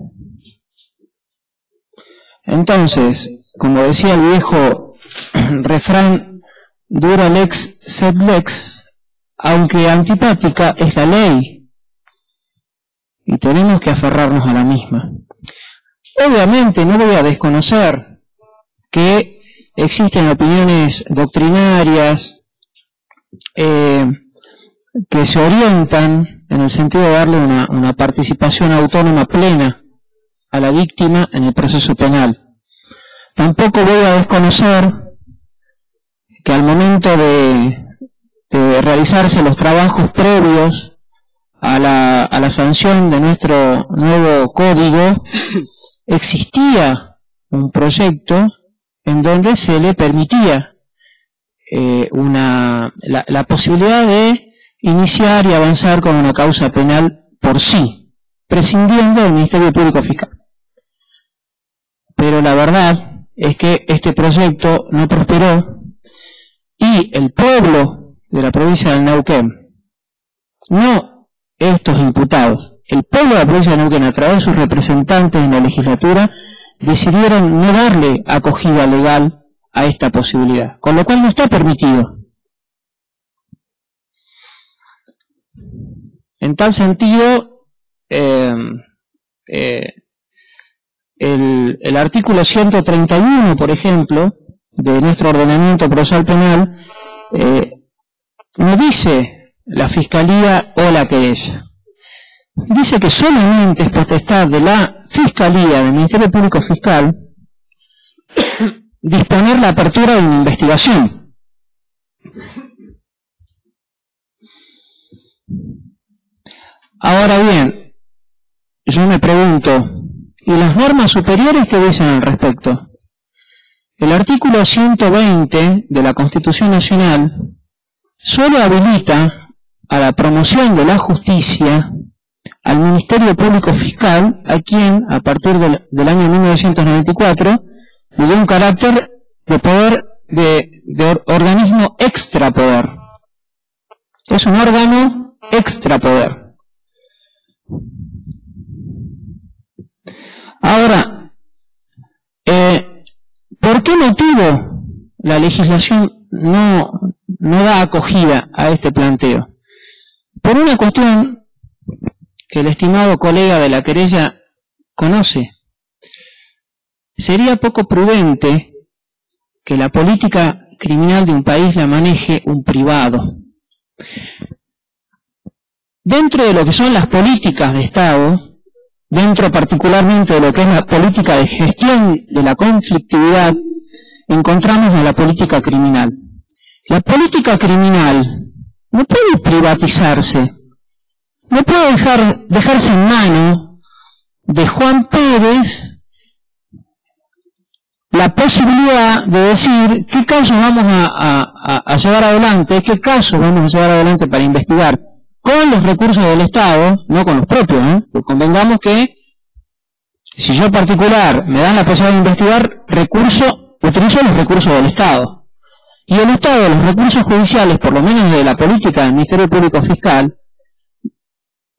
Entonces, como decía el viejo refrán, dura lex sed lex, aunque antipática es la ley, y tenemos que aferrarnos a la misma. Obviamente no voy a desconocer que existen opiniones doctrinarias que se orientan en el sentido de darle una participación autónoma plena a la víctima en el proceso penal. Tampoco voy a desconocer que al momento de realizarse los trabajos previos a la sanción de nuestro nuevo código, existía un proyecto en donde se le permitía la posibilidad de iniciar y avanzar con una causa penal por sí, prescindiendo del Ministerio Público Fiscal. Pero la verdad es que este proyecto no prosperó y el pueblo de la provincia del Neuquén, no estos imputados, el pueblo de la provincia de Neuquén, a través de sus representantes en la legislatura, decidieron no darle acogida legal a esta posibilidad, con lo cual no está permitido. En tal sentido, el artículo 131, por ejemplo, de nuestro ordenamiento procesal penal, no dice la Fiscalía o la querella. Dice que solamente es potestad de la Fiscalía, del Ministerio Público Fiscal, disponer la apertura de una investigación. Ahora bien, yo me pregunto, ¿Y las normas superiores qué dicen al respecto? El artículo 120 de la Constitución Nacional solo habilita a la promoción de la justicia al Ministerio Público Fiscal, a quien, a partir del año 1994, le dio un carácter de poder, de organismo extrapoder. Es un órgano extrapoder. Ahora, ¿por qué motivo la legislación no da acogida a este planteo? Por una cuestión que el estimado colega de la querella conoce. Sería poco prudente que la política criminal de un país la maneje un privado. Dentro de lo que son las políticas de Estado, dentro particularmente de lo que es la política de gestión de la conflictividad, encontramos a la política criminal. La política criminal no puede privatizarse, no puede dejarse en mano de Juan Pérez la posibilidad de decir qué casos vamos a llevar adelante, qué casos vamos a llevar adelante para investigar con los recursos del Estado, no con los propios, porque convengamos que si yo particular me dan la posibilidad de investigar, utilizo los recursos del Estado. Y el Estado, los recursos judiciales, por lo menos de la política del Ministerio Público Fiscal,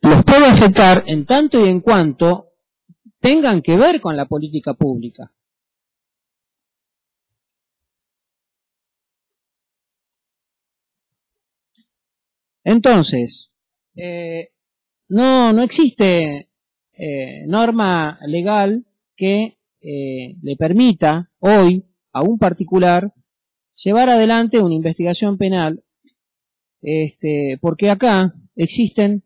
los puede afectar en tanto y en cuanto tengan que ver con la política pública. Entonces, no existe norma legal que le permita hoy a un particular llevar adelante una investigación penal, porque acá existen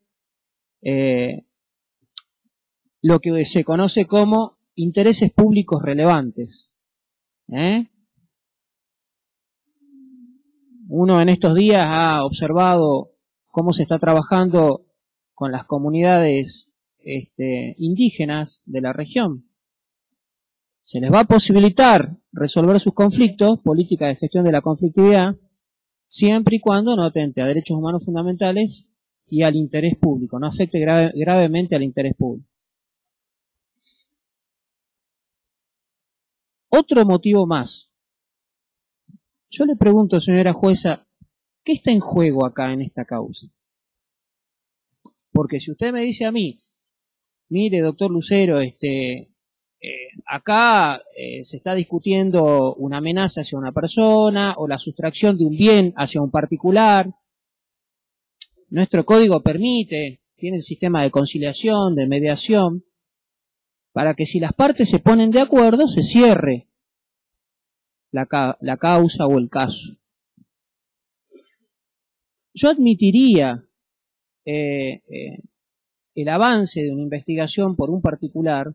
lo que se conoce como intereses públicos relevantes. Uno en estos días ha observado cómo se está trabajando con las comunidades indígenas de la región. Se les va a posibilitar resolver sus conflictos, política de gestión de la conflictividad, siempre y cuando no atente a derechos humanos fundamentales y al interés público, no afecte gravemente al interés público. Otro motivo más. Yo le pregunto, señora jueza, ¿qué está en juego acá en esta causa? Porque si usted me dice a mí, mire, doctor Lucero, acá se está discutiendo una amenaza hacia una persona o la sustracción de un bien hacia un particular. Nuestro código permite, tiene el sistema de conciliación, de mediación, para que si las partes se ponen de acuerdo, se cierre la causa o el caso. Yo admitiría el avance de una investigación por un particular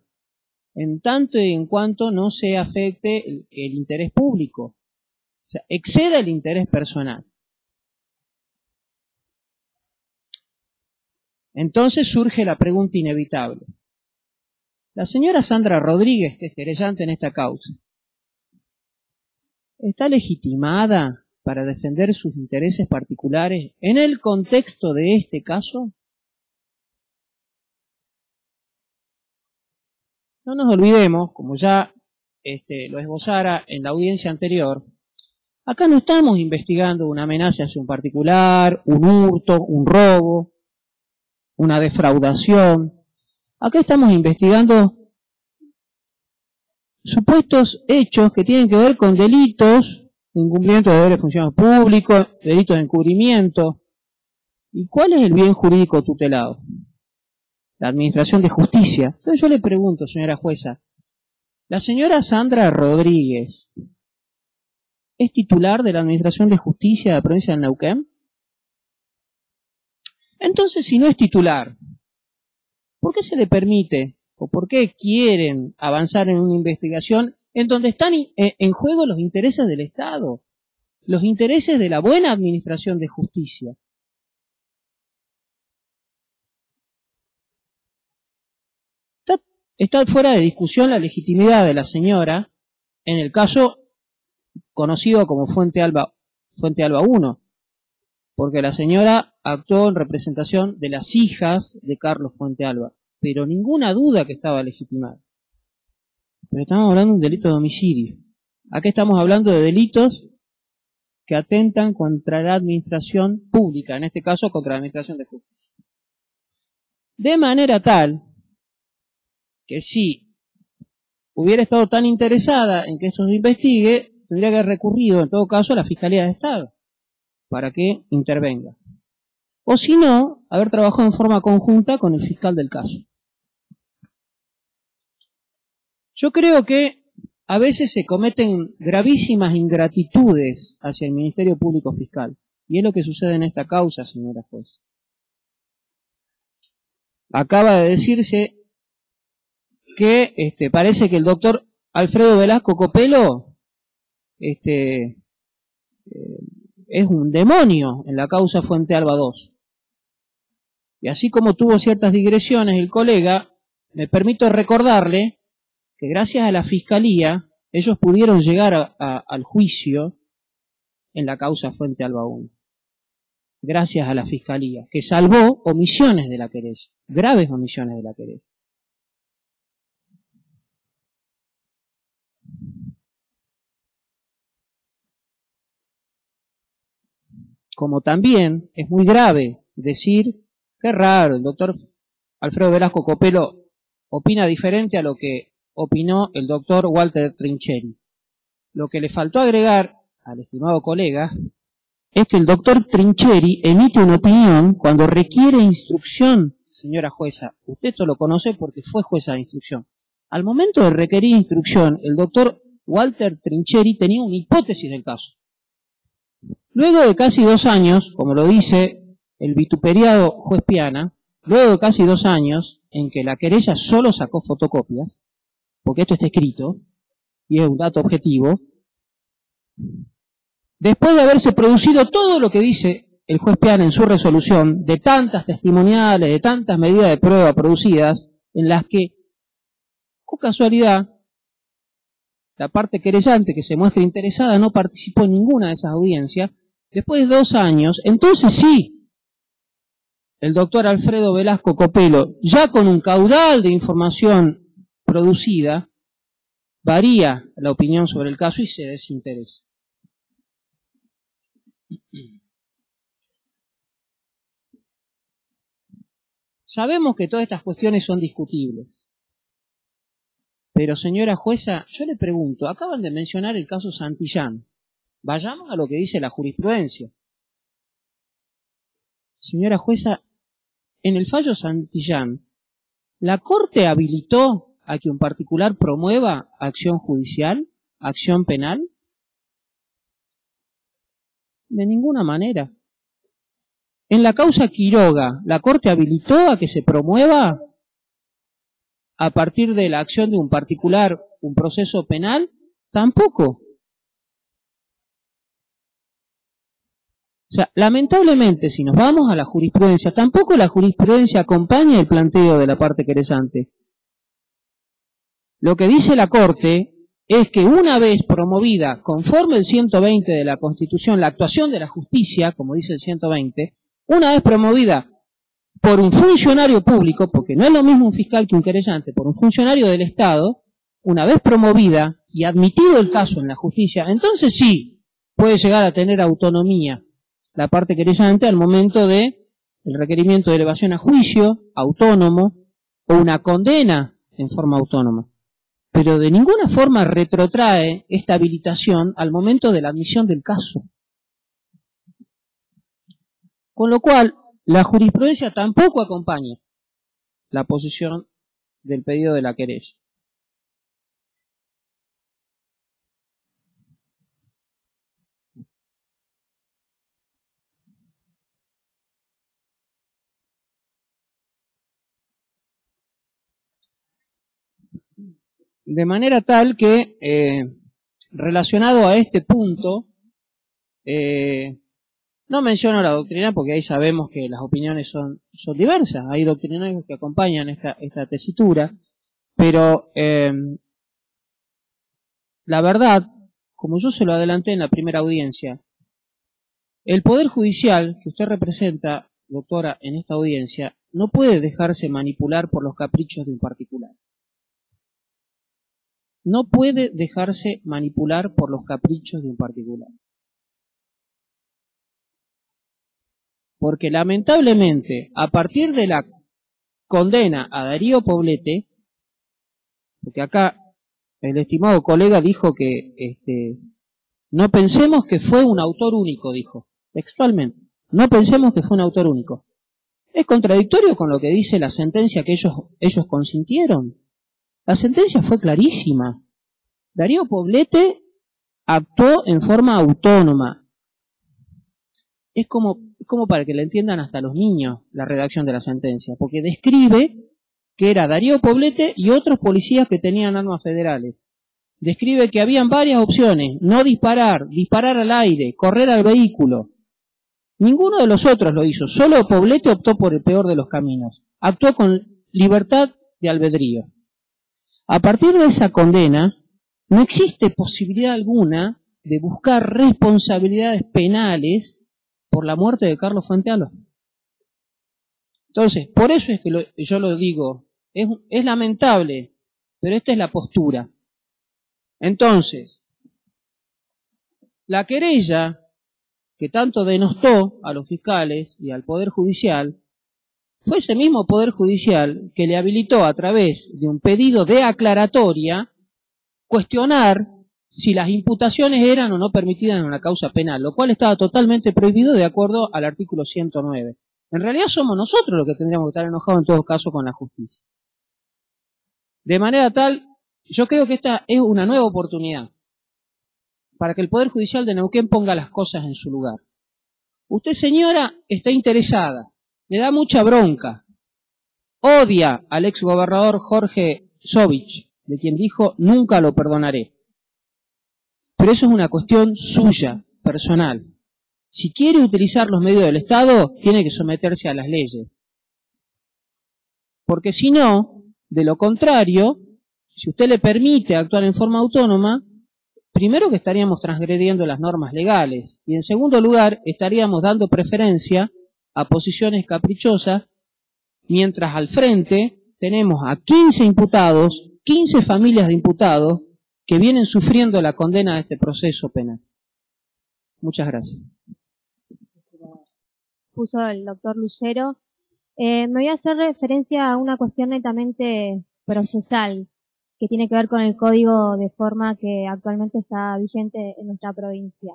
en tanto y en cuanto no se afecte el interés público, o sea, exceda el interés personal. Entonces surge la pregunta inevitable. La señora Sandra Rodríguez, que es querellante en esta causa, ¿está legitimada para defender sus intereses particulares en el contexto de este caso? No nos olvidemos, como ya lo esbozara en la audiencia anterior, acá no estamos investigando una amenaza hacia un particular, un hurto, un robo, una defraudación. Acá estamos investigando supuestos hechos que tienen que ver con delitos de incumplimiento de deberes de funcionarios públicos, delitos de encubrimiento. ¿Y cuál es el bien jurídico tutelado? La administración de justicia. Entonces yo le pregunto, señora jueza, ¿la señora Sandra Rodríguez es titular de la administración de justicia de la provincia de Neuquén? Entonces, si no es titular, ¿por qué se le permite o por qué quieren avanzar en una investigación en donde están en juego los intereses del Estado, los intereses de la buena administración de justicia? está fuera de discusión la legitimidad de la señora en el caso conocido como Fuente Alba 1, porque la señora actuó en representación de las hijas de Carlos Fuente Alba, pero ninguna duda que estaba legitimada. Pero estamos hablando de un delito de homicidio. Acá estamos hablando de delitos que atentan contra la administración pública, en este caso contra la administración de justicia. De manera tal que si hubiera estado tan interesada en que esto se investigue, tendría que haber recurrido en todo caso a la Fiscalía de Estado para que intervenga. O si no, haber trabajado en forma conjunta con el fiscal del caso. Yo creo que a veces se cometen gravísimas ingratitudes hacia el Ministerio Público Fiscal. Y es lo que sucede en esta causa, señora juez. Acaba de decirse que parece que el doctor Alfredo Velasco Copelo es un demonio en la causa Fuente Alba 2. Y así como tuvo ciertas digresiones el colega, me permito recordarle que gracias a la Fiscalía ellos pudieron llegar al juicio en la causa Fuente Alba 1. Gracias a la Fiscalía, que salvó omisiones de la querella, graves omisiones de la querella. Como también es muy grave decir, qué raro, el doctor Alfredo Velasco Copelo opina diferente a lo que opinó el doctor Walter Trincheri. Lo que le faltó agregar al estimado colega es que el doctor Trincheri emite una opinión cuando requiere instrucción, señora jueza. Usted esto lo conoce porque fue jueza de instrucción. Al momento de requerir instrucción, el doctor Walter Trincheri tenía una hipótesis del caso. Luego de casi 2 años, como lo dice el vituperiado juez Piana, luego de casi 2 años en que la querella solo sacó fotocopias, porque esto está escrito, y es un dato objetivo, después de haberse producido todo lo que dice el juez Piana en su resolución, de tantas testimoniales, de tantas medidas de prueba producidas, en las que, con casualidad, la parte querellante que se muestra interesada no participó en ninguna de esas audiencias, después de 2 años, entonces sí, el doctor Alfredo Velasco Copelo, ya con un caudal de información producida, varía la opinión sobre el caso y se desinteresa. Sabemos que todas estas cuestiones son discutibles. Pero, señora jueza, yo le pregunto, acaban de mencionar el caso Santillán. Vayamos a lo que dice la jurisprudencia. Señora jueza, en el fallo Santillán, ¿la Corte habilitó a que un particular promueva acción judicial, acción penal? De ninguna manera. En la causa Quiroga, ¿la Corte habilitó a que se promueva a partir de la acción de un particular un proceso penal? Tampoco. O sea, lamentablemente, si nos vamos a la jurisprudencia, tampoco la jurisprudencia acompaña el planteo de la parte querellante. Lo que dice la Corte es que una vez promovida, conforme el 120 de la Constitución, la actuación de la justicia, como dice el 120, una vez promovida por un funcionario público, porque no es lo mismo un fiscal que un querellante, por un funcionario del Estado, una vez promovida y admitido el caso en la justicia, entonces sí puede llegar a tener autonomía la parte querellante al momento de el requerimiento de elevación a juicio autónomo o una condena en forma autónoma. Pero de ninguna forma retrotrae esta habilitación al momento de la admisión del caso. Con lo cual, la jurisprudencia tampoco acompaña la posición del pedido de la querella. De manera tal que, relacionado a este punto, no menciono la doctrina porque ahí sabemos que las opiniones son diversas. Hay doctrinarios que acompañan esta tesitura. Pero la verdad, como yo se lo adelanté en la primera audiencia, el Poder Judicial que usted representa, doctora, en esta audiencia, no puede dejarse manipular por los caprichos de un particular. No puede dejarse manipular por los caprichos de un particular. Porque lamentablemente, a partir de la condena a Darío Poblete, porque acá el estimado colega dijo que no pensemos que fue un autor único, dijo, textualmente. No pensemos que fue un autor único. Es contradictorio con lo que dice la sentencia que ellos consintieron. La sentencia fue clarísima. Darío Poblete actuó en forma autónoma. Es como para que le entiendan hasta los niños la redacción de la sentencia, porque describe que era Darío Poblete y otros policías que tenían armas federales. Describe que habían varias opciones: no disparar, disparar al aire, correr al vehículo. Ninguno de los otros lo hizo, solo Poblete optó por el peor de los caminos. Actuó con libertad de albedrío. A partir de esa condena, no existe posibilidad alguna de buscar responsabilidades penales por la muerte de Carlos Fuentealba. Entonces, por eso es que yo lo digo, es lamentable, pero esta es la postura. Entonces, la querella que tanto denostó a los fiscales y al Poder Judicial, fue ese mismo Poder Judicial que le habilitó a través de un pedido de aclaratoria cuestionar si las imputaciones eran o no permitidas en una causa penal, lo cual estaba totalmente prohibido de acuerdo al artículo 109. En realidad somos nosotros los que tendríamos que estar enojados en todo caso con la justicia. De manera tal, yo creo que esta es una nueva oportunidad para que el Poder Judicial de Neuquén ponga las cosas en su lugar. Usted, señora, está interesada, le da mucha bronca, odia al exgobernador Jorge Sovich, de quien dijo nunca lo perdonaré. Pero eso es una cuestión suya, personal. Si quiere utilizar los medios del Estado, tiene que someterse a las leyes. Porque si no, de lo contrario, si usted le permite actuar en forma autónoma, primero que estaríamos transgrediendo las normas legales y en segundo lugar estaríamos dando preferencia a posiciones caprichosas, mientras al frente tenemos a 15 imputados, 15 familias de imputados que vienen sufriendo la condena de este proceso penal. Muchas gracias. Puso el doctor Lucero. Me voy a hacer referencia a una cuestión netamente procesal que tiene que ver con el código de forma que actualmente está vigente en nuestra provincia.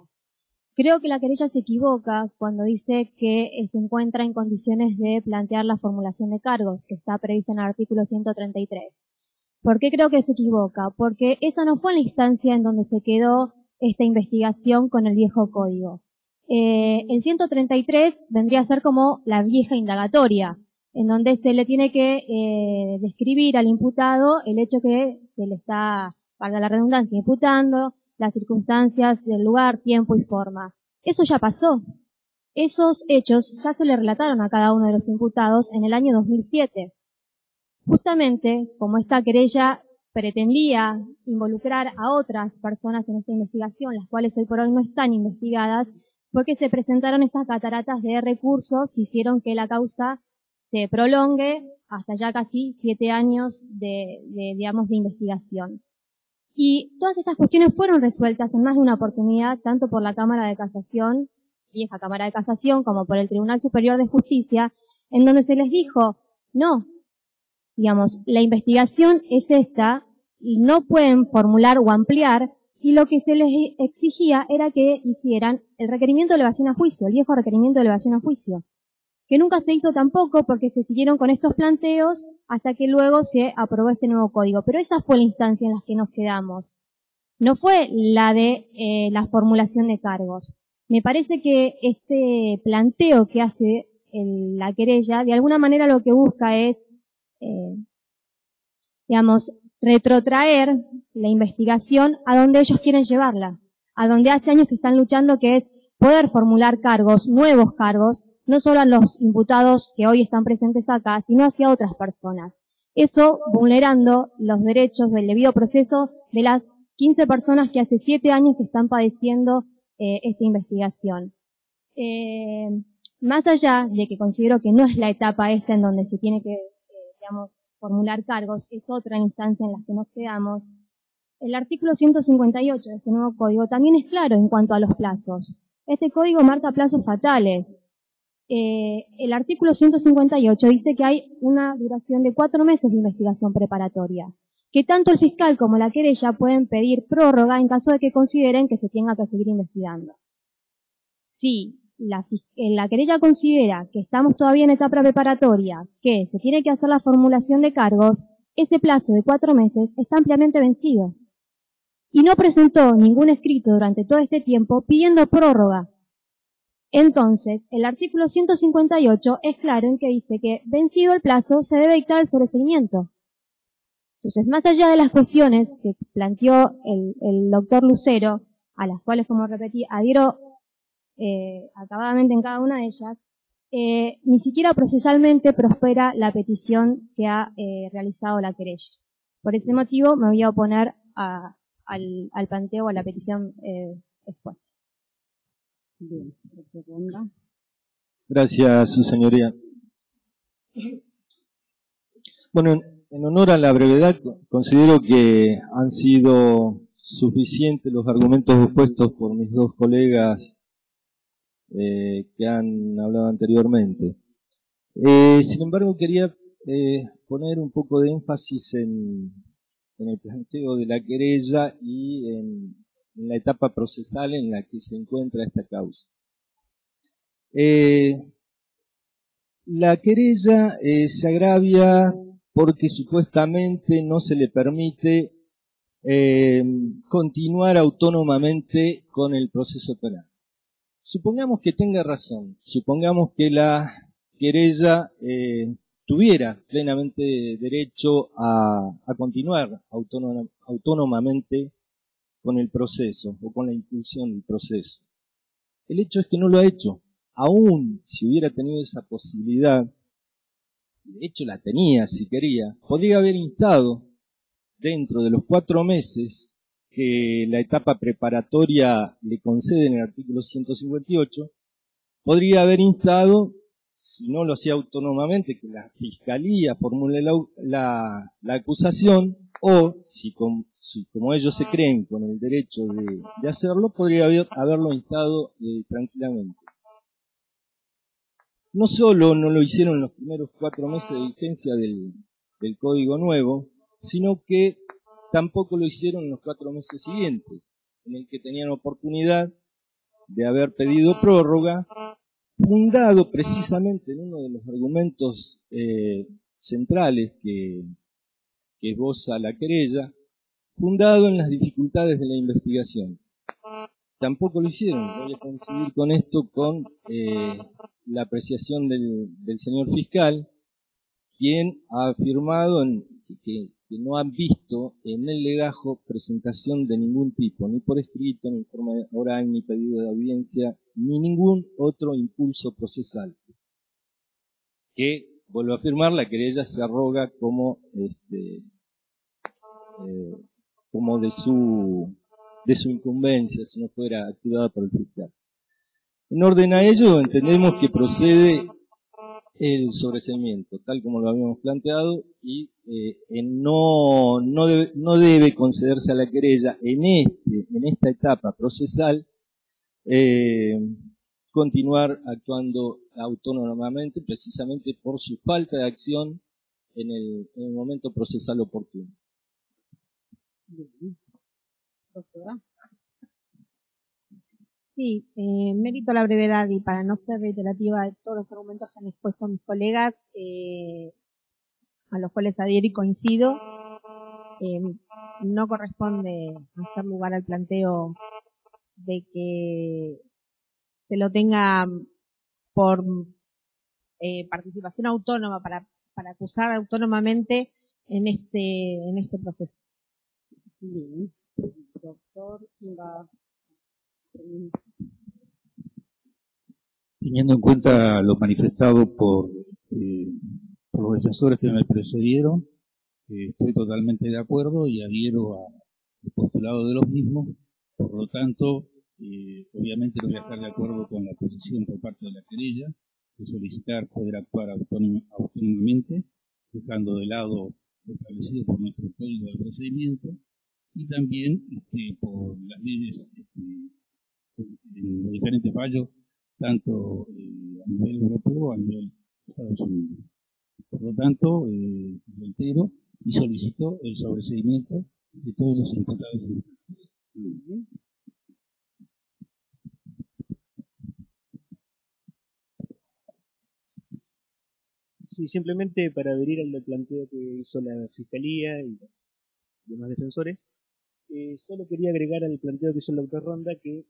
Creo que la querella se equivoca cuando dice que se encuentra en condiciones de plantear la formulación de cargos, que está prevista en el artículo 133. ¿Por qué creo que se equivoca? Porque esa no fue la instancia en donde se quedó esta investigación con el viejo código. El 133 vendría a ser como la vieja indagatoria, en donde se le tiene que describir al imputado el hecho que se le está, valga la redundancia, imputando, las circunstancias del lugar, tiempo y forma. Eso ya pasó. Esos hechos ya se le relataron a cada uno de los imputados en el año 2007. Justamente, como esta querella pretendía involucrar a otras personas en esta investigación, las cuales hoy por hoy no están investigadas, fue que se presentaron estas cataratas de recursos que hicieron que la causa se prolongue hasta ya casi 7 años de investigación. Y todas estas cuestiones fueron resueltas en más de una oportunidad, tanto por la Cámara de Casación, vieja Cámara de Casación, como por el Tribunal Superior de Justicia, en donde se les dijo, no, digamos, la investigación es esta, y no pueden formular o ampliar, y lo que se les exigía era que hicieran el requerimiento de elevación a juicio, el viejo requerimiento de elevación a juicio, que nunca se hizo tampoco porque se siguieron con estos planteos hasta que luego se aprobó este nuevo código. Pero esa fue la instancia en la que nos quedamos. No fue la de la formulación de cargos. Me parece que este planteo que hace la querella, de alguna manera lo que busca es, retrotraer la investigación a donde ellos quieren llevarla, a donde hace años que están luchando, que es poder formular cargos, nuevos cargos, no solo a los imputados que hoy están presentes acá, sino hacia otras personas. Eso vulnerando los derechos o el debido proceso de las 15 personas que hace 7 años que están padeciendo esta investigación. Más allá de que considero que no es la etapa esta en donde se tiene que, digamos, formular cargos, es otra instancia en la que nos quedamos, el artículo 158 de este nuevo código también es claro en cuanto a los plazos. Este código marca plazos fatales. El artículo 158 dice que hay una duración de 4 meses de investigación preparatoria, que tanto el fiscal como la querella pueden pedir prórroga en caso de que consideren que se tenga que seguir investigando. Si la querella considera que estamos todavía en etapa preparatoria, que se tiene que hacer la formulación de cargos, ese plazo de 4 meses está ampliamente vencido. Y no presentó ningún escrito durante todo este tiempo pidiendo prórroga. Entonces, el artículo 158 es claro en que dice que, vencido el plazo, se debe dictar el sobreseimiento. Entonces, más allá de las cuestiones que planteó el doctor Lucero, a las cuales, como repetí, adhiero acabadamente en cada una de ellas, ni siquiera procesalmente prospera la petición que ha realizado la querella. Por ese motivo, me voy a oponer al planteo o a la petición expuesta. Bien, segunda. Gracias, su señoría. Bueno, en honor a la brevedad, considero que han sido suficientes los argumentos expuestos por mis dos colegas que han hablado anteriormente. Sin embargo, quería poner un poco de énfasis en el planteo de la querella y en la etapa procesal en la que se encuentra esta causa. La querella se agravia porque supuestamente no se le permite continuar autónomamente con el proceso penal. Supongamos que tenga razón, supongamos que la querella tuviera plenamente derecho a continuar autónomamente con el proceso o con la impulsión del proceso. El hecho es que no lo ha hecho. Aún si hubiera tenido esa posibilidad, y de hecho la tenía si quería, podría haber instado dentro de los 4 meses que la etapa preparatoria le concede en el artículo 158, podría haber instado, si no lo hacía autónomamente, que la Fiscalía formule la acusación, o si como ellos se creen con el derecho de hacerlo, podría haberlo instado tranquilamente. No solo no lo hicieron en los primeros 4 meses de vigencia del Código Nuevo, sino que tampoco lo hicieron en los 4 meses siguientes, en el que tenían oportunidad de haber pedido prórroga, fundado precisamente en uno de los argumentos centrales que esboza la querella, fundado en las dificultades de la investigación. Tampoco lo hicieron. Voy a coincidir con esto con la apreciación del señor fiscal, quien ha afirmado que no han visto en el legajo presentación de ningún tipo, ni por escrito, ni en forma oral, ni pedido de audiencia, ni ningún otro impulso procesal. Que, vuelvo a afirmar, la querella se arroga como de su incumbencia, si no fuera activada por el fiscal. En orden a ello, entendemos que procede el sobreseimiento, tal como lo habíamos planteado, y no debe concederse a la querella en esta etapa procesal continuar actuando autónomamente, precisamente por su falta de acción en el momento procesal oportuno. Doctora. Sí, mérito la brevedad y para no ser reiterativa de todos los argumentos que han expuesto mis colegas, a los cuales adhiero y coincido, no corresponde hacer lugar al planteo de que se lo tenga por participación autónoma para acusar autónomamente en este proceso. Bien. Doctor, teniendo en cuenta lo manifestado por los defensores que me precedieron, estoy totalmente de acuerdo y adhiero al postulado de los mismos. Por lo tanto, obviamente no voy a estar de acuerdo con la posición por parte de la querella de solicitar poder actuar autónomamente, dejando de lado lo establecido por nuestro código de procedimiento y también por las leyes en los diferentes fallos, tanto a nivel europeo o a nivel de Estados Unidos. Por lo tanto, reitero y solicito el sobreseimiento de todos los imputados. Sí, simplemente para adherir al planteo que hizo la Fiscalía y los demás defensores, solo quería agregar al planteo que hizo el doctor Ronda que,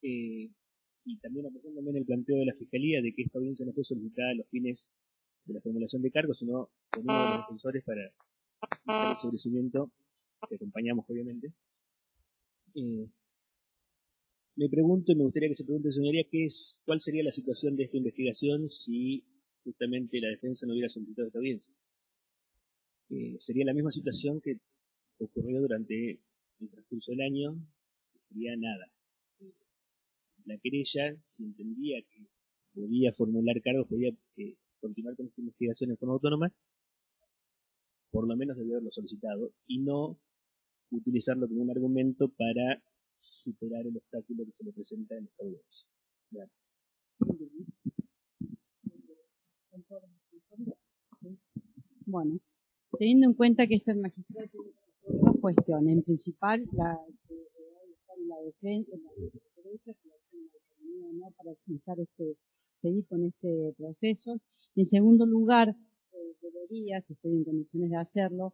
y también aportándome en el planteo de la Fiscalía, de que esta audiencia no fue solicitada a los fines de la formulación de cargos, sino por uno de los defensores para buscar el sobreseimiento, que acompañamos obviamente. Me pregunto, y me gustaría que se pregunte, señoría, ¿cuál sería la situación de esta investigación si justamente la defensa no hubiera solicitado esta audiencia? Sería la misma situación que ocurrió durante el transcurso del año, que sería nada. La querella, si entendía que podía formular cargos, podía continuar con esta investigación en forma autónoma, por lo menos debió haberlo solicitado y no utilizarlo como un argumento para superar el obstáculo que se le presenta en esta audiencia. Gracias. Bueno, teniendo en cuenta que este magistrado tiene dos cuestiones, en principal la defensa, la autonomía no para seguir con este proceso, y en segundo lugar, debería, si estoy en condiciones de hacerlo,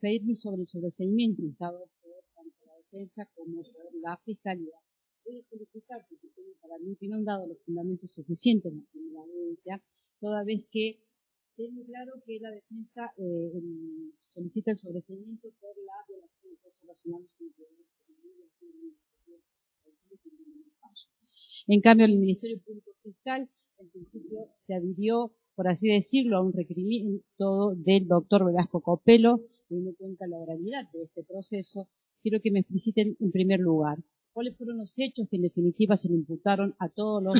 pedirme sobre el sobreseimiento instado por tanto la defensa como por la Fiscalía. Voy a solicitar, porque para mí que no han dado los fundamentos suficientes en la primera audiencia, toda vez que tengo claro que la defensa solicita el sobreseimiento por la violación de derechos relacionados con el En cambio, el Ministerio Público Fiscal, en principio, se adhirió, por así decirlo, a un requerimiento del doctor Velasco Copelo, teniendo en cuenta la gravedad de este proceso. Quiero que me expliciten, en primer lugar, cuáles fueron los hechos que en definitiva se le imputaron a todos los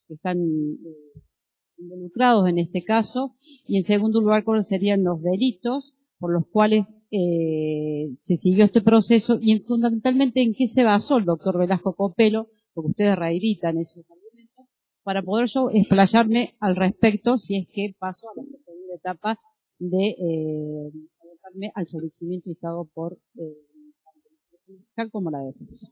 que están involucrados en este caso, y en segundo lugar cuáles serían los delitos por los cuales se siguió este proceso y fundamentalmente en qué se basó el doctor Velasco Copelo, porque ustedes reeditan esos argumentos, para poder yo explayarme al respecto si es que paso a la segunda etapa de abocarme al solicitamiento instado por tanto el fiscal como la defensa.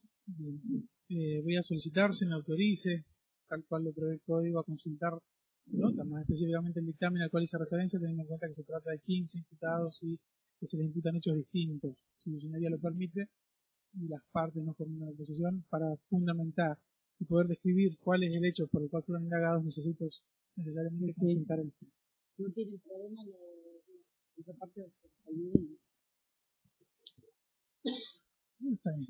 Voy a solicitar, se me autorice, tal cual lo prevé el código, a consultar notas, más específicamente el dictamen al cual hice referencia, teniendo en cuenta que se trata de 15 imputados y que se les imputan hechos distintos, si la señoría lo permite, y las partes no forman una oposición, para fundamentar y poder describir cuál es el hecho por el cual fueron indagados, necesito necesariamente consultar el fin. No tiene problema esa parte de Está bien.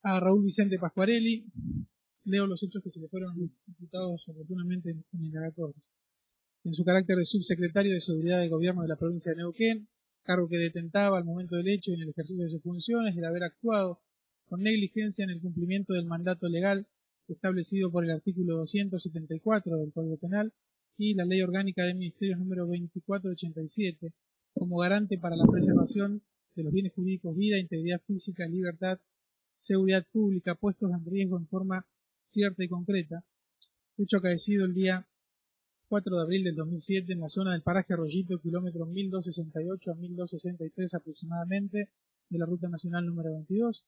A Raúl Vicente Pascuarelli, leo los hechos que se le fueron imputados oportunamente en indagatorios. En su carácter de subsecretario de Seguridad de Gobierno de la provincia de Neuquén, cargo que detentaba al momento del hecho y en el ejercicio de sus funciones, el haber actuado con negligencia en el cumplimiento del mandato legal establecido por el artículo 274 del Código Penal y la Ley Orgánica de Ministerios número 2487, como garante para la preservación de los bienes jurídicos, vida, integridad física, libertad, seguridad pública, puestos en riesgo en forma cierta y concreta, hecho acaecido el día 4 de abril del 2007 en la zona del paraje Arroyito, kilómetro 1268 a 1263 aproximadamente, de la Ruta Nacional número 22,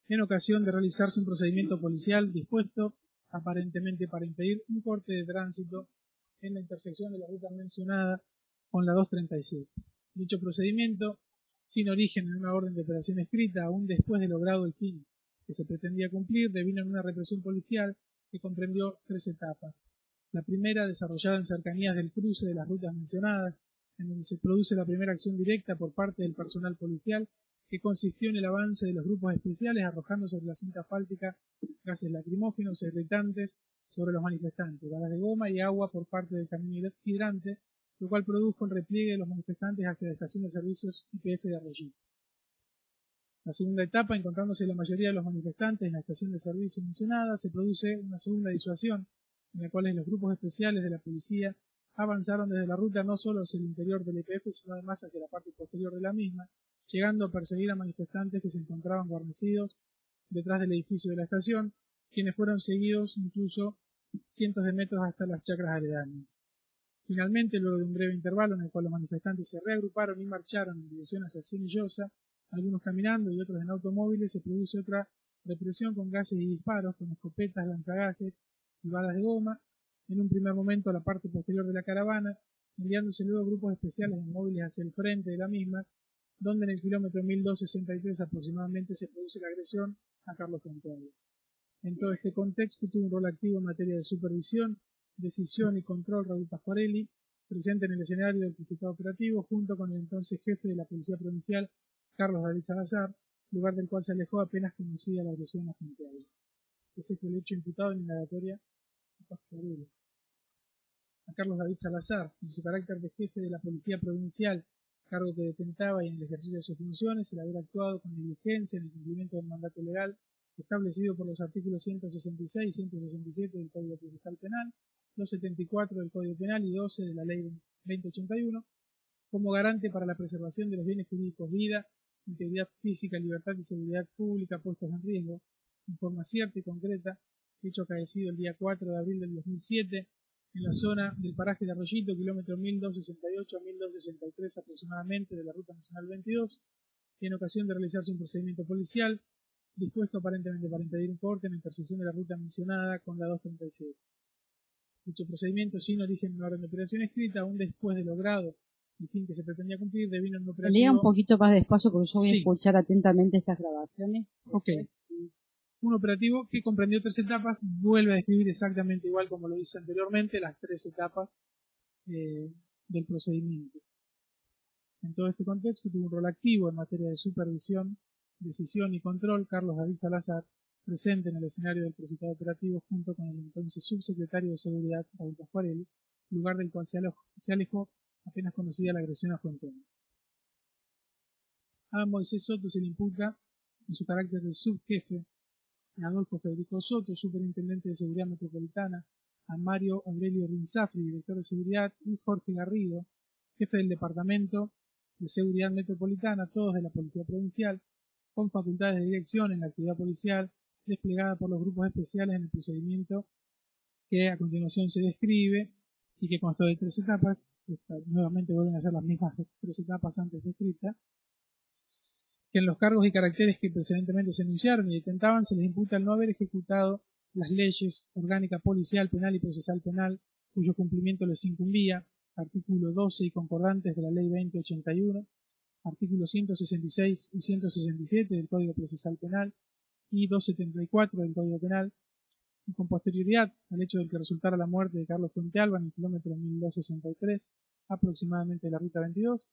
en ocasión de realizarse un procedimiento policial dispuesto aparentemente para impedir un corte de tránsito en la intersección de la ruta mencionada con la 237. Dicho procedimiento, sin origen en una orden de operación escrita, aún después de logrado el fin que se pretendía cumplir, devino en una represión policial que comprendió 3 etapas. La primera, desarrollada en cercanías del cruce de las rutas mencionadas, en donde se produce la primera acción directa por parte del personal policial, que consistió en el avance de los grupos especiales arrojando sobre la cinta asfáltica gases lacrimógenos e irritantes sobre los manifestantes, balas de goma y agua por parte del camión hidrante, lo cual produjo el repliegue de los manifestantes hacia la estación de servicios YPF de Arroyito. La segunda etapa, encontrándose la mayoría de los manifestantes en la estación de servicio mencionada, se produce una segunda disuasión, en la cual los grupos especiales de la policía avanzaron desde la ruta no solo hacia el interior del YPF, sino además hacia la parte posterior de la misma, llegando a perseguir a manifestantes que se encontraban guarnecidos detrás del edificio de la estación, quienes fueron seguidos incluso cientos de metros hasta las chacras aledañas. Finalmente, luego de un breve intervalo en el cual los manifestantes se reagruparon y marcharon en dirección hacia Cenillosa, algunos caminando y otros en automóviles, se produce otra represión con gases y disparos, con escopetas, lanzagases y balas de goma, en un primer momento a la parte posterior de la caravana, enviándose luego grupos especiales en móviles hacia el frente de la misma, donde en el kilómetro 1263 aproximadamente se produce la agresión a Carlos Fuentealba. En todo este contexto tuvo un rol activo en materia de supervisión, decisión y control Raúl Pasquarelli, presente en el escenario del principado operativo, junto con el entonces jefe de la Policía Provincial, Carlos David Salazar, lugar del cual se alejó apenas conocida la agresión a Fuentealba. Ese fue el hecho imputado en indagatoria a Pasquarelli. A Carlos David Salazar, en su carácter de jefe de la Policía Provincial, cargo que detentaba y en el ejercicio de sus funciones, el haber actuado con diligencia en el cumplimiento del mandato legal establecido por los artículos 166 y 167 del Código Procesal Penal, 274 del Código Penal y 12 de la Ley 2081, como garante para la preservación de los bienes jurídicos vida, integridad física, libertad y seguridad pública puestos en riesgo, en forma cierta y concreta, hecho acaecido el día 4 de abril del 2007, en la zona del paraje de Arroyito, kilómetro 1268 a 1263 aproximadamente de la Ruta Nacional 22, y en ocasión de realizarse un procedimiento policial, dispuesto aparentemente para impedir un corte en la intersección de la ruta mencionada con la 237. Dicho procedimiento, sin origen en una orden de operación escrita, aún después de logrado el fin que se pretendía cumplir, devino en un operativo... Lea un poquito más despacio porque yo voy a Sí. escuchar atentamente estas grabaciones. Ok. Un operativo que comprendió 3 etapas, vuelve a describir exactamente igual como lo hice anteriormente, las 3 etapas del procedimiento. En todo este contexto tuvo un rol activo en materia de supervisión, decisión y control Carlos David Salazar, presente en el escenario del precitado operativo junto con el entonces subsecretario de Seguridad, Raúl Pasquarelli, lugar del cual se alejó apenas conocida la agresión a Fuentealba. A Moisés Soto se le imputa, en su carácter de subjefe, a Adolfo Federico Soto, superintendente de Seguridad Metropolitana, a Mario Aurelio Rinzafri, director de Seguridad, y Jorge Garrido, jefe del Departamento de Seguridad Metropolitana, todos de la Policía Provincial, con facultades de dirección en la actividad policial desplegada por los grupos especiales en el procedimiento que a continuación se describe y que constó de 3 etapas. Nuevamente vuelven a ser las mismas 3 etapas antes descritas, que en los cargos y caracteres que precedentemente se enunciaron y detentaban se les imputa el no haber ejecutado las leyes orgánica policial, penal y procesal penal, cuyo cumplimiento les incumbía, artículo 12 y concordantes de la Ley 2081, artículos 166 y 167 del Código Procesal Penal y 274 del Código Penal, y con posterioridad al hecho del que resultara la muerte de Carlos Fuentealba en el kilómetro 1263, aproximadamente de la Ruta 22,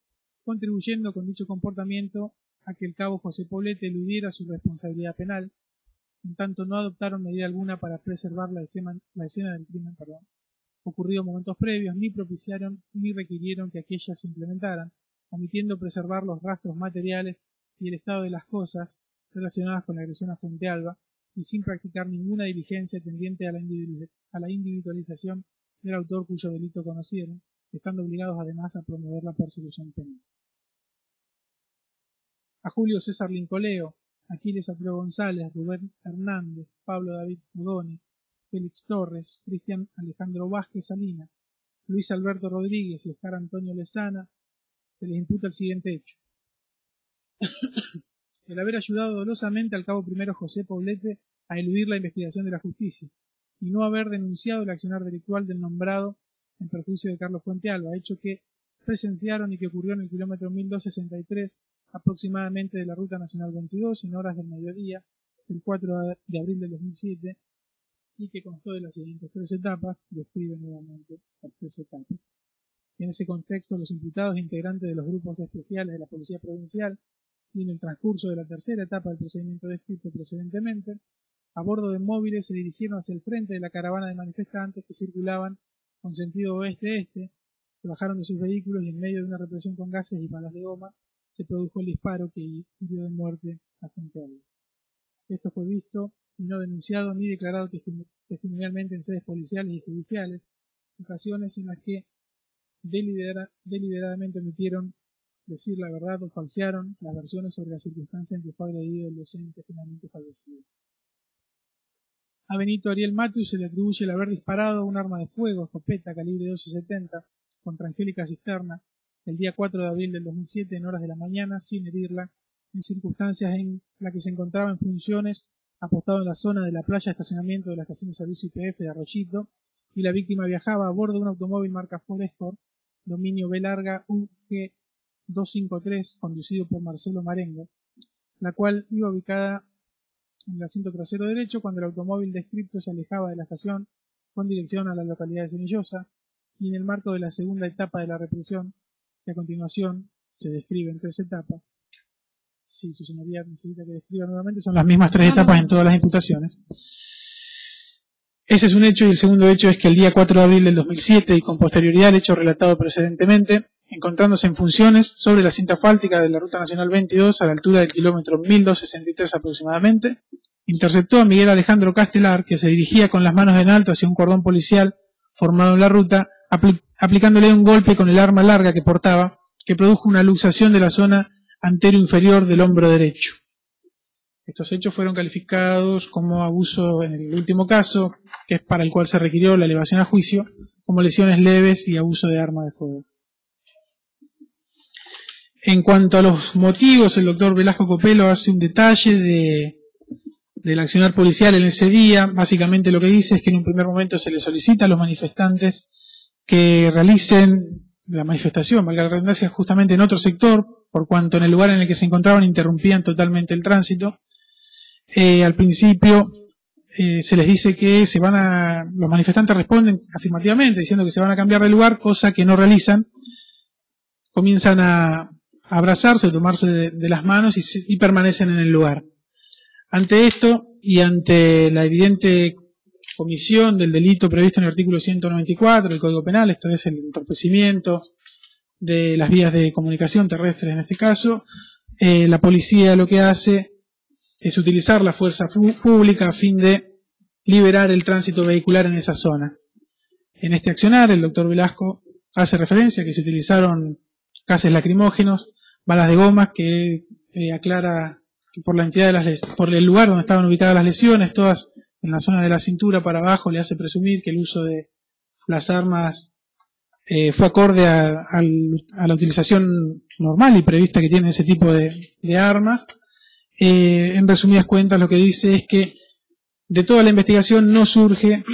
contribuyendo con dicho comportamiento a que el cabo José Poblete eludiera su responsabilidad penal, en tanto no adoptaron medida alguna para preservar la escena del crimen ocurrido momentos previos, ni propiciaron ni requirieron que aquellas se implementaran, omitiendo preservar los rastros materiales y el estado de las cosas relacionadas con la agresión a Fuentealba, y sin practicar ninguna diligencia tendiente a la individualización del autor cuyo delito conocieron, estando obligados además a promover la persecución penal. A Julio César Lincoleo, Aquiles Alfredo González, Rubén Hernández, Pablo David Modoni, Félix Torres, Cristian Alejandro Vázquez Salina, Luis Alberto Rodríguez y Oscar Antonio Lezana, se les imputa el siguiente hecho. El haber ayudado dolosamente al cabo primero José Poblete a eludir la investigación de la justicia, y no haber denunciado el accionar delictual del nombrado en perjuicio de Carlos Fuentealba, hecho que presenciaron y que ocurrió en el kilómetro 1263 aproximadamente de la Ruta Nacional 22 en horas del mediodía del 4 de abril del 2007 y que constó de las siguientes 3 etapas, describe nuevamente las 3 etapas. En ese contexto, los imputados integrantes de los grupos especiales de la Policía Provincial y en el transcurso de la 3ª etapa del procedimiento descrito precedentemente, a bordo de móviles se dirigieron hacia el frente de la caravana de manifestantes que circulaban con sentido oeste-este, se bajaron de sus vehículos y en medio de una represión con gases y balas de goma se produjo el disparo que hirió de muerte a gente algo. Esto fue visto y no denunciado ni declarado testimonialmente en sedes policiales y judiciales, ocasiones en las que deliberadamente omitieron decir la verdad o falsearon las versiones sobre las circunstancias en que fue agredido el docente finalmente fallecido. A Benito Ariel Matus se le atribuye el haber disparado un arma de fuego, escopeta calibre 12.70, contra Angélica Cisterna el día 4 de abril del 2007 en horas de la mañana, sin herirla, en circunstancias en las que se encontraba en funciones, apostado en la zona de la playa de estacionamiento de la estación de servicio IPF de Arroyito, y la víctima viajaba a bordo de un automóvil marca Ford Escort, dominio B larga UG 253, conducido por Marcelo Marengo, la cual iba ubicada en el asiento trasero derecho cuando el automóvil descripto se alejaba de la estación con dirección a la localidad de Cenillosa, y en el marco de la segunda etapa de la represión, que a continuación se describe en 3 etapas. Si su señoría necesita que describa nuevamente, son las mismas 3 etapas en todas las imputaciones. Ese es un hecho, y el segundo hecho es que el día 4 de abril del 2007, y con posterioridad al hecho relatado precedentemente, encontrándose en funciones sobre la cinta asfáltica de la Ruta Nacional 22 a la altura del kilómetro 1263 aproximadamente, interceptó a Miguel Alejandro Castelar, que se dirigía con las manos en alto hacia un cordón policial formado en la ruta, aplicándole un golpe con el arma larga que portaba, que produjo una luxación de la zona anteroinferior del hombro derecho. Estos hechos fueron calificados como abuso en el último caso, que es para el cual se requirió la elevación a juicio, como lesiones leves y abuso de arma de fuego. En cuanto a los motivos, el doctor Velasco Copelo hace un detalle del accionar policial en ese día. Básicamente lo que dice es que en un primer momento se le solicita a los manifestantes que realicen la manifestación, valga la redundancia, justamente en otro sector, por cuanto en el lugar en el que se encontraban interrumpían totalmente el tránsito. Al principio se les dice que los manifestantes responden afirmativamente, diciendo que se van a cambiar de lugar, cosa que no realizan. Comienzan a abrazarse, a tomarse de las manos y permanecen en el lugar. Ante esto, y ante la evidente comisión del delito previsto en el artículo 194 del Código Penal, esto es el entorpecimiento de las vías de comunicación terrestres en este caso, la policía lo que hace es utilizar la fuerza pública a fin de liberar el tránsito vehicular en esa zona. En este accionar, el doctor Velasco hace referencia a que se utilizaron gases lacrimógenos, balas de gomas, que aclara que por la entidad de por el lugar donde estaban ubicadas las lesiones, todas en la zona de la cintura para abajo, le hace presumir que el uso de las armas fue acorde a la utilización normal y prevista que tiene ese tipo de armas. En resumidas cuentas, lo que dice es que de toda la investigación no surge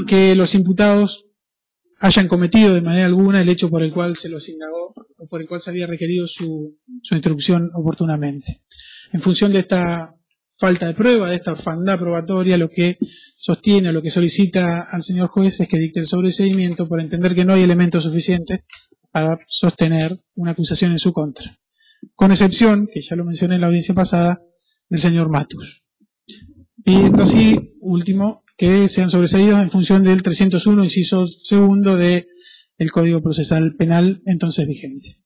que los imputados hayan cometido de manera alguna el hecho por el cual se los indagó o por el cual se había requerido su instrucción oportunamente. En función de esta falta de prueba, de esta orfandad probatoria, lo que sostiene o lo que solicita al señor juez es que dicte el sobreseimiento por entender que no hay elementos suficientes para sostener una acusación en su contra. Con excepción, que ya lo mencioné en la audiencia pasada, del señor Matus. Pidiendo así, último, que sean sobreseídos en función del 301, inciso segundo del Código Procesal Penal entonces vigente.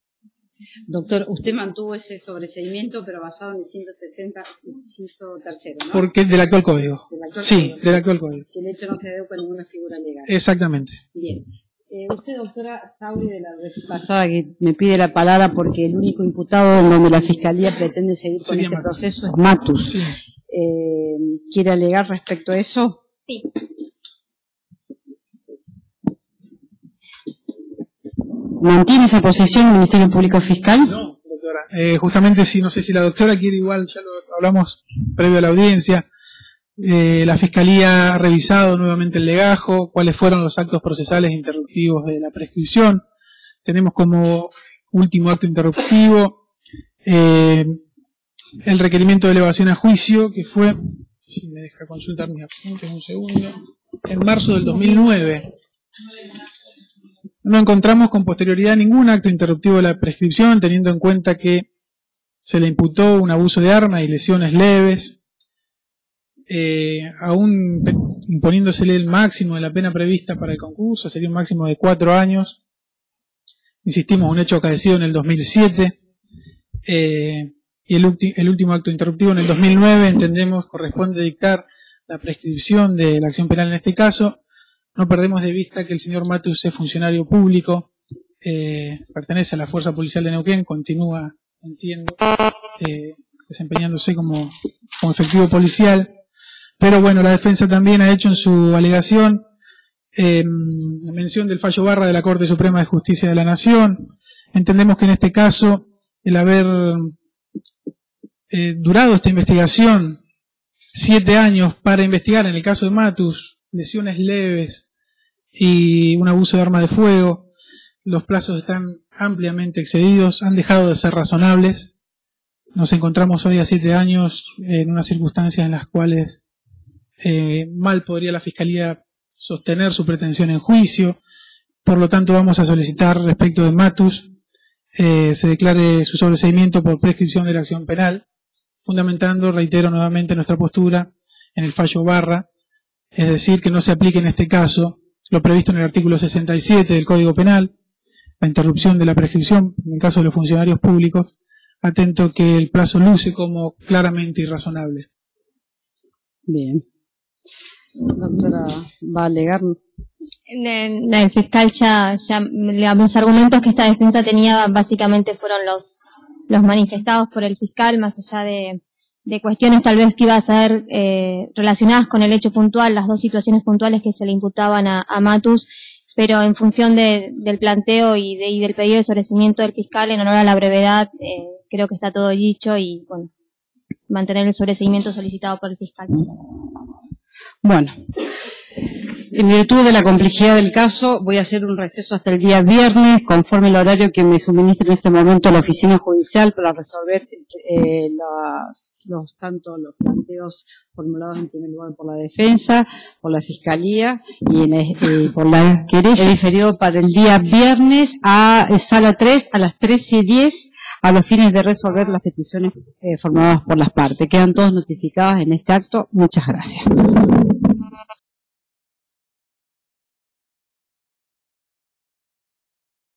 Doctor, usted mantuvo ese sobreseimiento, pero basado en el 160, inciso tercero, ¿no? Porque del actual código. Del actual código. Que el hecho no se debe con ninguna figura legal. Exactamente. Bien. Usted, doctora Sauri, de la vez pasada, que me pide la palabra porque el único imputado en donde la Fiscalía pretende seguir con este proceso es Matus. Sí. ¿Quiere alegar respecto a eso? Sí. ¿Mantiene esa posición el Ministerio Público Fiscal? No, doctora. Justamente, no sé si la doctora quiere, igual ya lo hablamos previo a la audiencia. La Fiscalía ha revisado nuevamente el legajo, cuáles fueron los actos procesales interruptivos de la prescripción. Tenemos como último acto interruptivo el requerimiento de elevación a juicio, que fue, si me deja consultar mis apuntes un segundo, en marzo del 2009. No encontramos con posterioridad ningún acto interruptivo de la prescripción, teniendo en cuenta que se le imputó un abuso de arma y lesiones leves, aún imponiéndosele el máximo de la pena prevista para el concurso, sería un máximo de 4 años. insistimos, un hecho acaecido en el 2007, y el último acto interruptivo en el 2009, entendemos corresponde dictar la prescripción de la acción penal en este caso. No perdemos de vista que el señor Matus es funcionario público, pertenece a la Fuerza Policial de Neuquén, continúa, entiendo, desempeñándose como efectivo policial, pero bueno, la defensa también ha hecho en su alegación mención del fallo Barra de la Corte Suprema de Justicia de la Nación. Entendemos que en este caso el haber durado esta investigación 7 años para investigar en el caso de Matus lesiones leves y un abuso de arma de fuego, los plazos están ampliamente excedidos, han dejado de ser razonables. Nos encontramos hoy a 7 años en unas circunstancias en las cuales mal podría la Fiscalía sostener su pretensión en juicio. Por lo tanto, vamos a solicitar respecto de Matus se declare su sobreseimiento por prescripción de la acción penal, fundamentando, reitero nuevamente, nuestra postura en el fallo Barra, es decir, que no se aplique en este caso lo previsto en el artículo 67 del Código Penal, la interrupción de la prescripción en el caso de los funcionarios públicos, atento que el plazo luce como claramente irrazonable. Bien. Doctora, ¿va a alegar? El fiscal ya los argumentos que esta defensa tenía básicamente fueron los manifestados por el fiscal, más allá de cuestiones tal vez que iba a ser relacionadas con el hecho puntual, las dos situaciones puntuales que se le imputaban a Matus, pero en función del planteo y del pedido de sobreseimiento del fiscal, en honor a la brevedad, creo que está todo dicho y bueno, mantener el sobreseimiento solicitado por el fiscal. Bueno, en virtud de la complejidad del caso, voy a hacer un receso hasta el día viernes, conforme al horario que me suministra en este momento la oficina judicial para resolver tanto los planteos formulados en primer lugar por la defensa, por la fiscalía y por la querella. He diferido para el día viernes a sala 3 a las 13:10 a los fines de resolver las peticiones formuladas por las partes. Quedan todos notificadas en este acto. Muchas gracias.